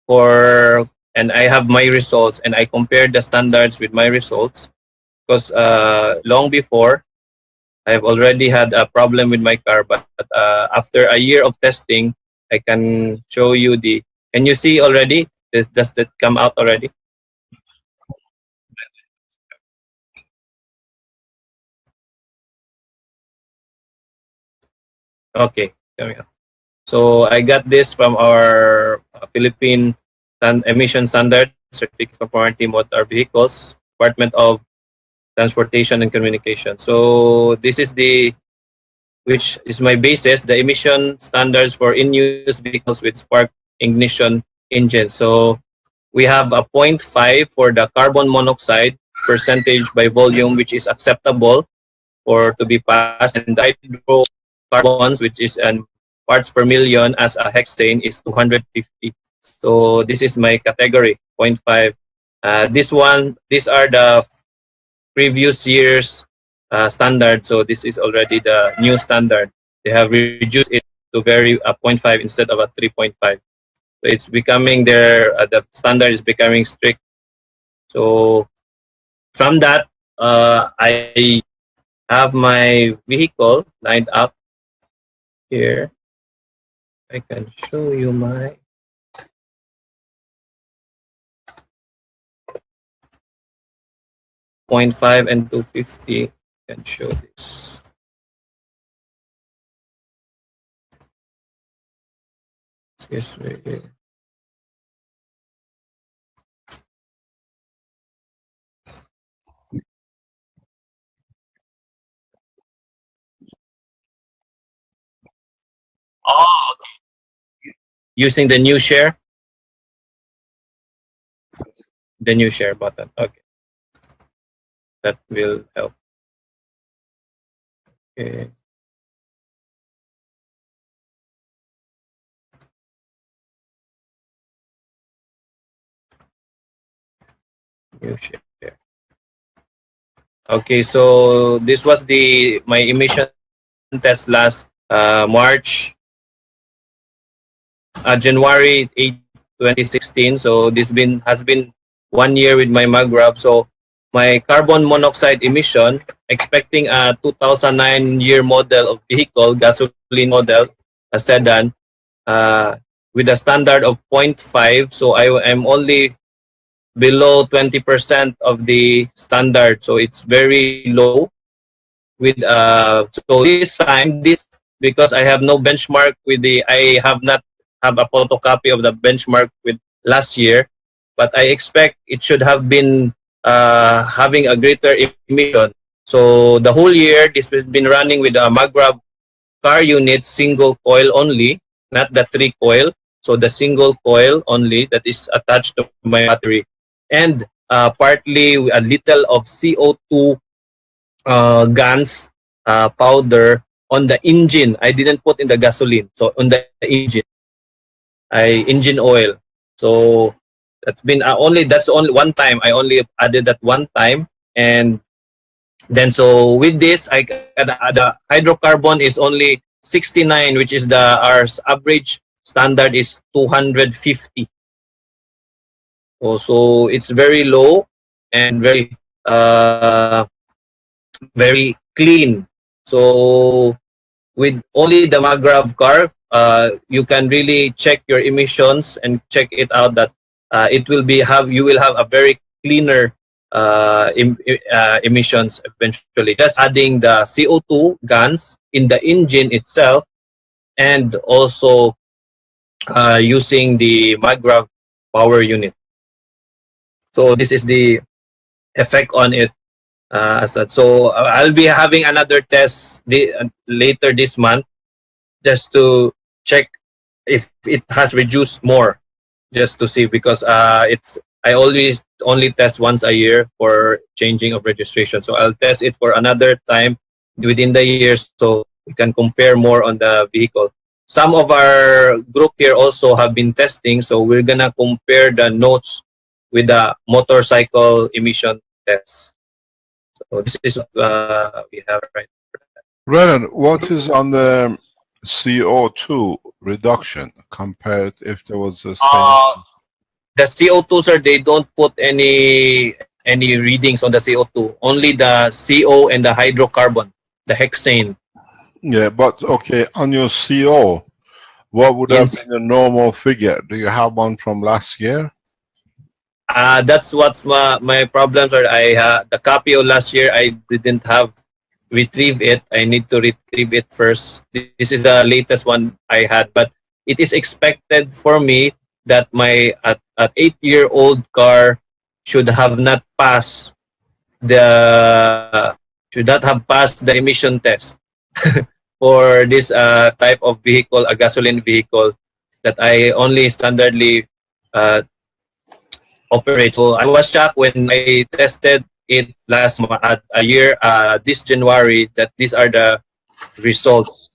and I have my results, and I compared the standards with my results, because long before I've already had a problem with my car, but after a year of testing, I can show you can you see already? Does that come out already? Okay, coming up. So I got this from our Philippine Emission Standard Certificate of Warranty Motor Vehicles, Department of Transportation and Communication. So this is which is my basis, the emission standards for in-use vehicles with spark ignition engines. So we have a 0.5 for the carbon monoxide percentage by volume, which is acceptable for to be passed, and the hydrocarbons, which is an parts per million as a hexane, is 250. So this is my category 0.5. These are the previous year's standard. So this is already the new standard. They have reduced it to 0.5 instead of a 3.5. So it's becoming the standard is becoming strict. So from that, I have my vehicle lined up here. I can show you my .5 and 250. I can show this. This right here. Oh, okay. Using the new share? The new share button. Okay. That will help. Okay. New share. Okay, so this was my emission test last March, January 8, 2016. So this has been 1 year with my MagRab. So my carbon monoxide emission, expecting a 2009 year model of vehicle, gasoline model, a sedan, with a standard of 0.5. So I am only below 20% of the standard. So it's very low. So this time, because I have no benchmark I have not have a photocopy of the benchmark with last year, but I expect it should have been having a greater emission. So the whole year, this has been running with a MagRab car unit, single coil only, not the 3 coil. So the single coil only that is attached to my battery, and partly a little of CO2 GANs powder on the engine. I didn't put in the gasoline, so on the engine, engine oil. So that's only one time. I only added that one time, and then so with this, the hydrocarbon is only 69, which is our average standard is 250. So it's very low and very clean. So with only the MagRab car, you can really check your emissions and check it out that you will have a very cleaner emissions eventually. Just adding the CO2 GANs in the engine itself, and also using the MagRab power unit. So this is the effect on it. So I'll be having another test later this month, just to check if it has reduced more, just to see, because I always only test once a year for changing of registration. So I'll test it for another time within the year, so we can compare more on the vehicle. Some of our group here also have been testing, so we're gonna compare the notes with the motorcycle emission tests. So this is what we have right now. Renan, what is on the CO2 reduction compared if there was a same? The CO2, sir, they don't put any readings on the CO2. Only the CO and the hydrocarbon, the hexane. Yeah, but okay, on your CO, what would have been a normal figure? Do you have one from last year? That's what's my problems are. The copy of last year I didn't have retrieve it, I need to retrieve it first. This is the latest one I had, but it is expected for me that my at 8-year-old car should have not passed the emission test for this type of vehicle, a gasoline vehicle that I only standardly operate. So I was shocked when I tested it last year, this January, that these are the results.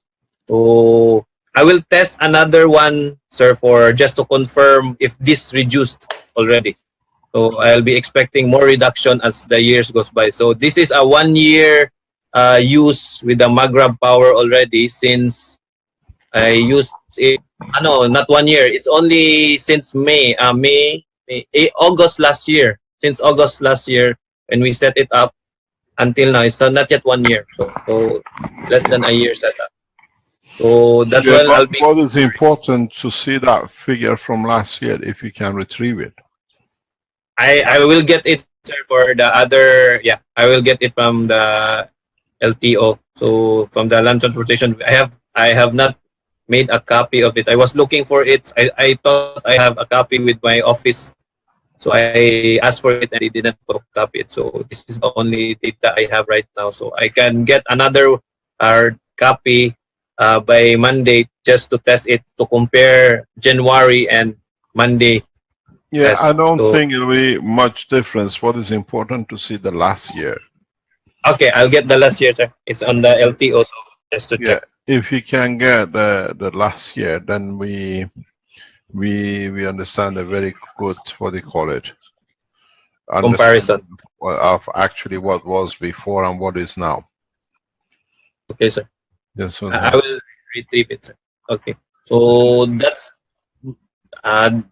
So I will test another one, sir, for just to confirm if this reduced already. So I'll be expecting more reduction as the years goes by. So this is a 1 year use with the Magrab power already, since I used it. No, not 1 year. It's only since August last year. Since August last year, when we set it up until now, it's not yet 1 year. So less than a year setup. So that's Yeah, why I'll be. what is important to see that figure from last year if you can retrieve it. I will get it, sir, for the other. Yeah, I will get it from the LTO. So from the land transportation, I have not made a copy of it. I was looking for it. I thought I have a copy with my office. So I asked for it and they didn't copy it. So this is the only data I have right now. So I can get another copy by Monday just to test it, to compare January and Monday. Yeah, I don't think it'll be much difference. What is important to see the last year. Okay, I'll get the last year, sir. It's on the LTO, so just to check. If you can get the last year, then we understand a very good, what do you call it? Comparison of actually what was before and what is now. Okay, sir. Yes, sir. I will retrieve it, sir. Okay, so that's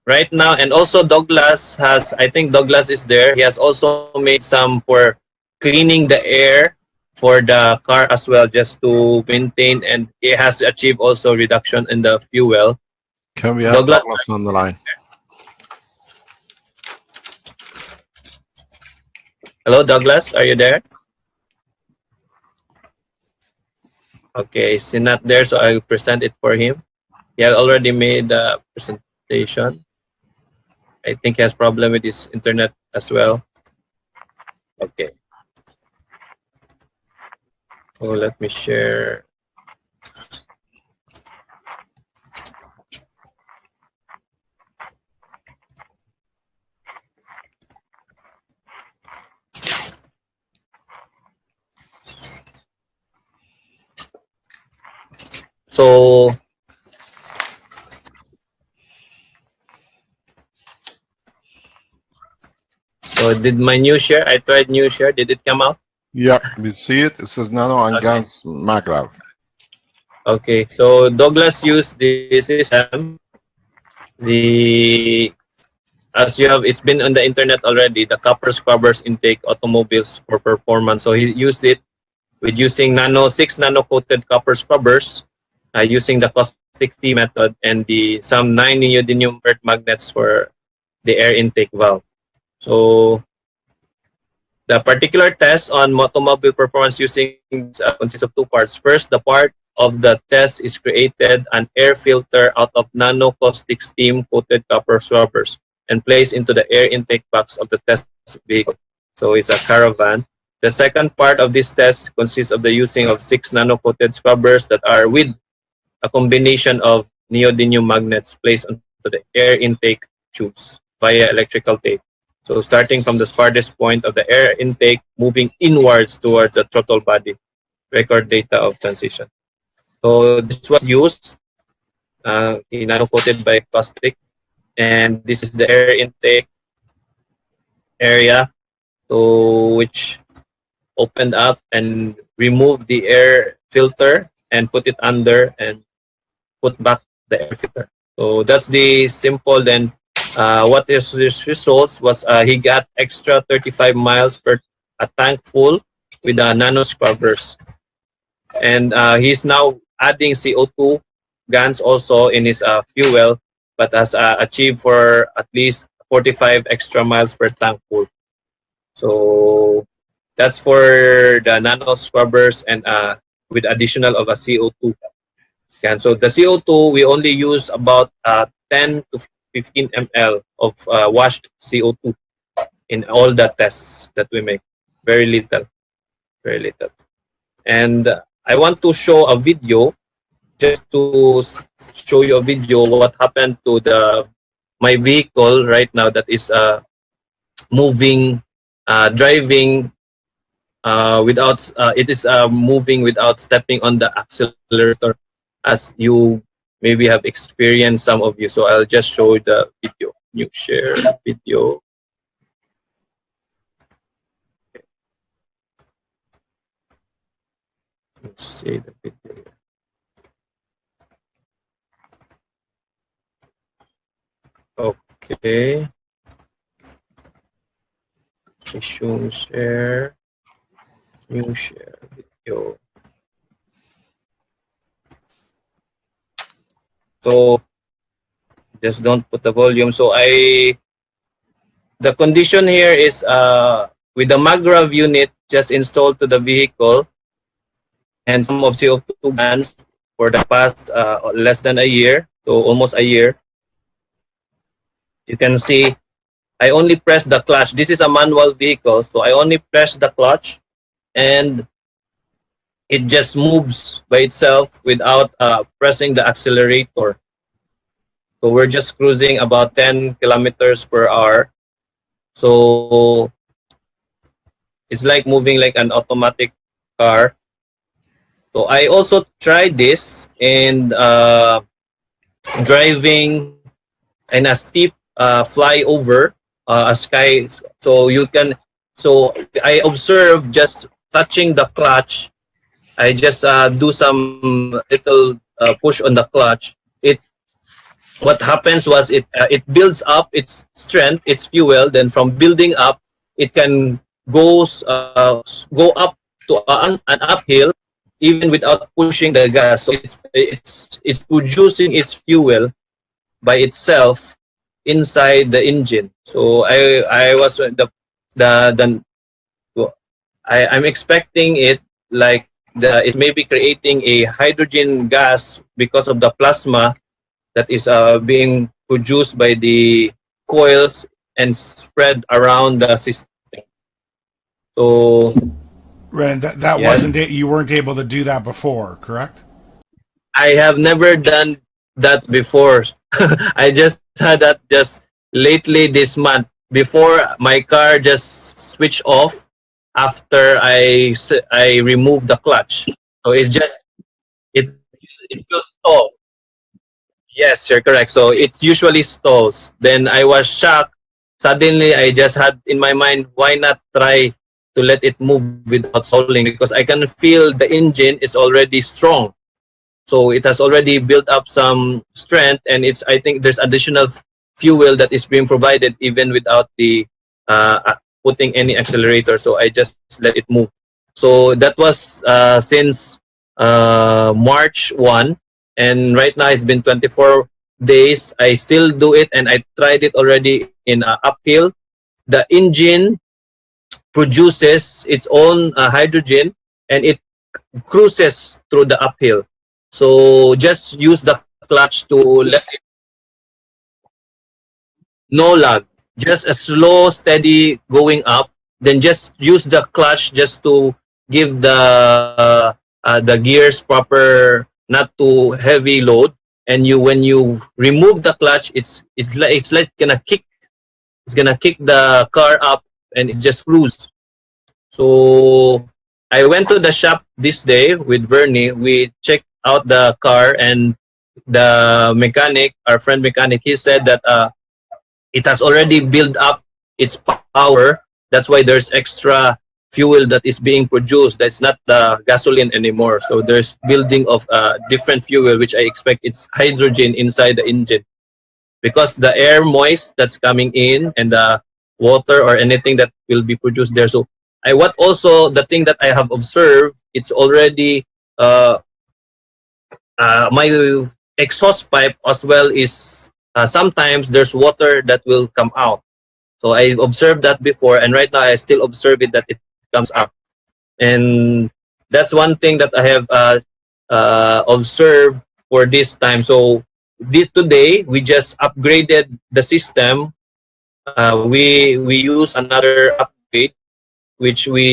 right now. And also Douglas has, I think Douglas is there. He has also made some for cleaning the air for the car as well, just to maintain, and it has achieved also reduction in the fuel. Can we have Douglas on the line? Hello, Douglas, are you there? Okay, is he not there? So I will present it for him. He had already made the presentation. I think he has problem with his internet as well. Okay. Oh, let me share. So did my new share? I tried new share. Did it come out? Yeah, we see it. It says Nano and Gans Magrav. Okay, so Douglas used this system. As you have, it's been on the internet already, the copper scrubbers intake automobiles for performance. So he used it with using 6 nano coated copper scrubbers, using the caustic T method, and some 9 neodymium earth magnets for the air intake valve. So the particular test on automobile performance using consists of 2 parts. First, the part of the test is created an air filter out of nano caustic steam coated copper scrubbers and placed into the air intake box of the test vehicle. So it's a Caravan. The second part of this test consists of the using of 6 nano coated scrubbers that are with a combination of neodymium magnets placed onto the air intake tubes via electrical tape. So starting from the farthest point of the air intake, moving inwards towards the throttle body, record data of transition. So this was used, nano-coated by caustic, and this is the air intake area, so which opened up and removed the air filter and put it under and put back the air filter. So that's the simple. Then what is his results was he got extra 35 miles per a tank full with the nano scrubbers, and he's now adding CO2 guns also in his fuel, but has achieved for at least 45 extra miles per tank full. So That's for the nano scrubbers and with additional of a CO2. And so the CO2, we only use about 10 to 15 ml of washed CO2 in all the tests that we make. Very little, very little. And I want to show a video, just to show you a video what happened to my vehicle right now that is moving, driving without, it is moving without stepping on the accelerator, as you maybe have experienced, some of you. So I'll just show the video. New share video. Okay. Let's see the video. Okay. Resume share. New share video. So just don't put the volume. So the condition here is with the MagRav unit just installed to the vehicle and some of CO2 bands for the past less than a year, so almost a year. You can see I only press the clutch. This is a manual vehicle, so I only press the clutch and it just moves by itself without pressing the accelerator. So we're just cruising about 10 kilometers per hour. So it's like moving like an automatic car. So I also tried this and driving in a steep flyover, a sky. So you can. So I observe just touching the clutch. I just do some little push on the clutch. What happens was it builds up its strength, its fuel. Then from building up, it can go up to an uphill even without pushing the gas. So it's producing its fuel by itself inside the engine. So I'm expecting it like it may be creating a hydrogen gas because of the plasma that is being produced by the coils and spread around the system. So, Ren, that yes. wasn't it. You weren't able to do that before, correct? I have never done that before. I just had that just lately this month. Before, my car just switched off after I removed the clutch. So it's just it will stall. Yes, you're correct. So it usually stalls. Then I was shocked. Suddenly, I just had in my mind, why not try to let it move without stalling? Because I can feel the engine is already strong. So it has already built up some strength, and I think there's additional fuel that is being provided even without the putting any accelerator. So I just let it move. So that was since March 1. And right now it's been 24 days. I still do it, and I tried it already in uphill. The engine produces its own hydrogen, and it cruises through the uphill. So just use the clutch to let it. No lag, just a slow, steady going up. Then just use the clutch just to give the gears proper, not too heavy load. And when you remove the clutch, it's like gonna kick the car up, and it just cruise. So I went to the shop this day with Bernie. We checked out the car, and the mechanic, our friend mechanic, he said that it has already built up its power. That's why there's extra fuel that is being produced. That's not the gasoline anymore. So there's building of different fuel, which I expect it's hydrogen inside the engine, because the air moist that's coming in and the water or anything that will be produced there. So what also the thing that I have observed, it's already my exhaust pipe as well is sometimes there's water that will come out. So I observed that before, and right now I still observe it that comes up. And that's one thing that I have observed for this time. So today we just upgraded the system. We use another upgrade which we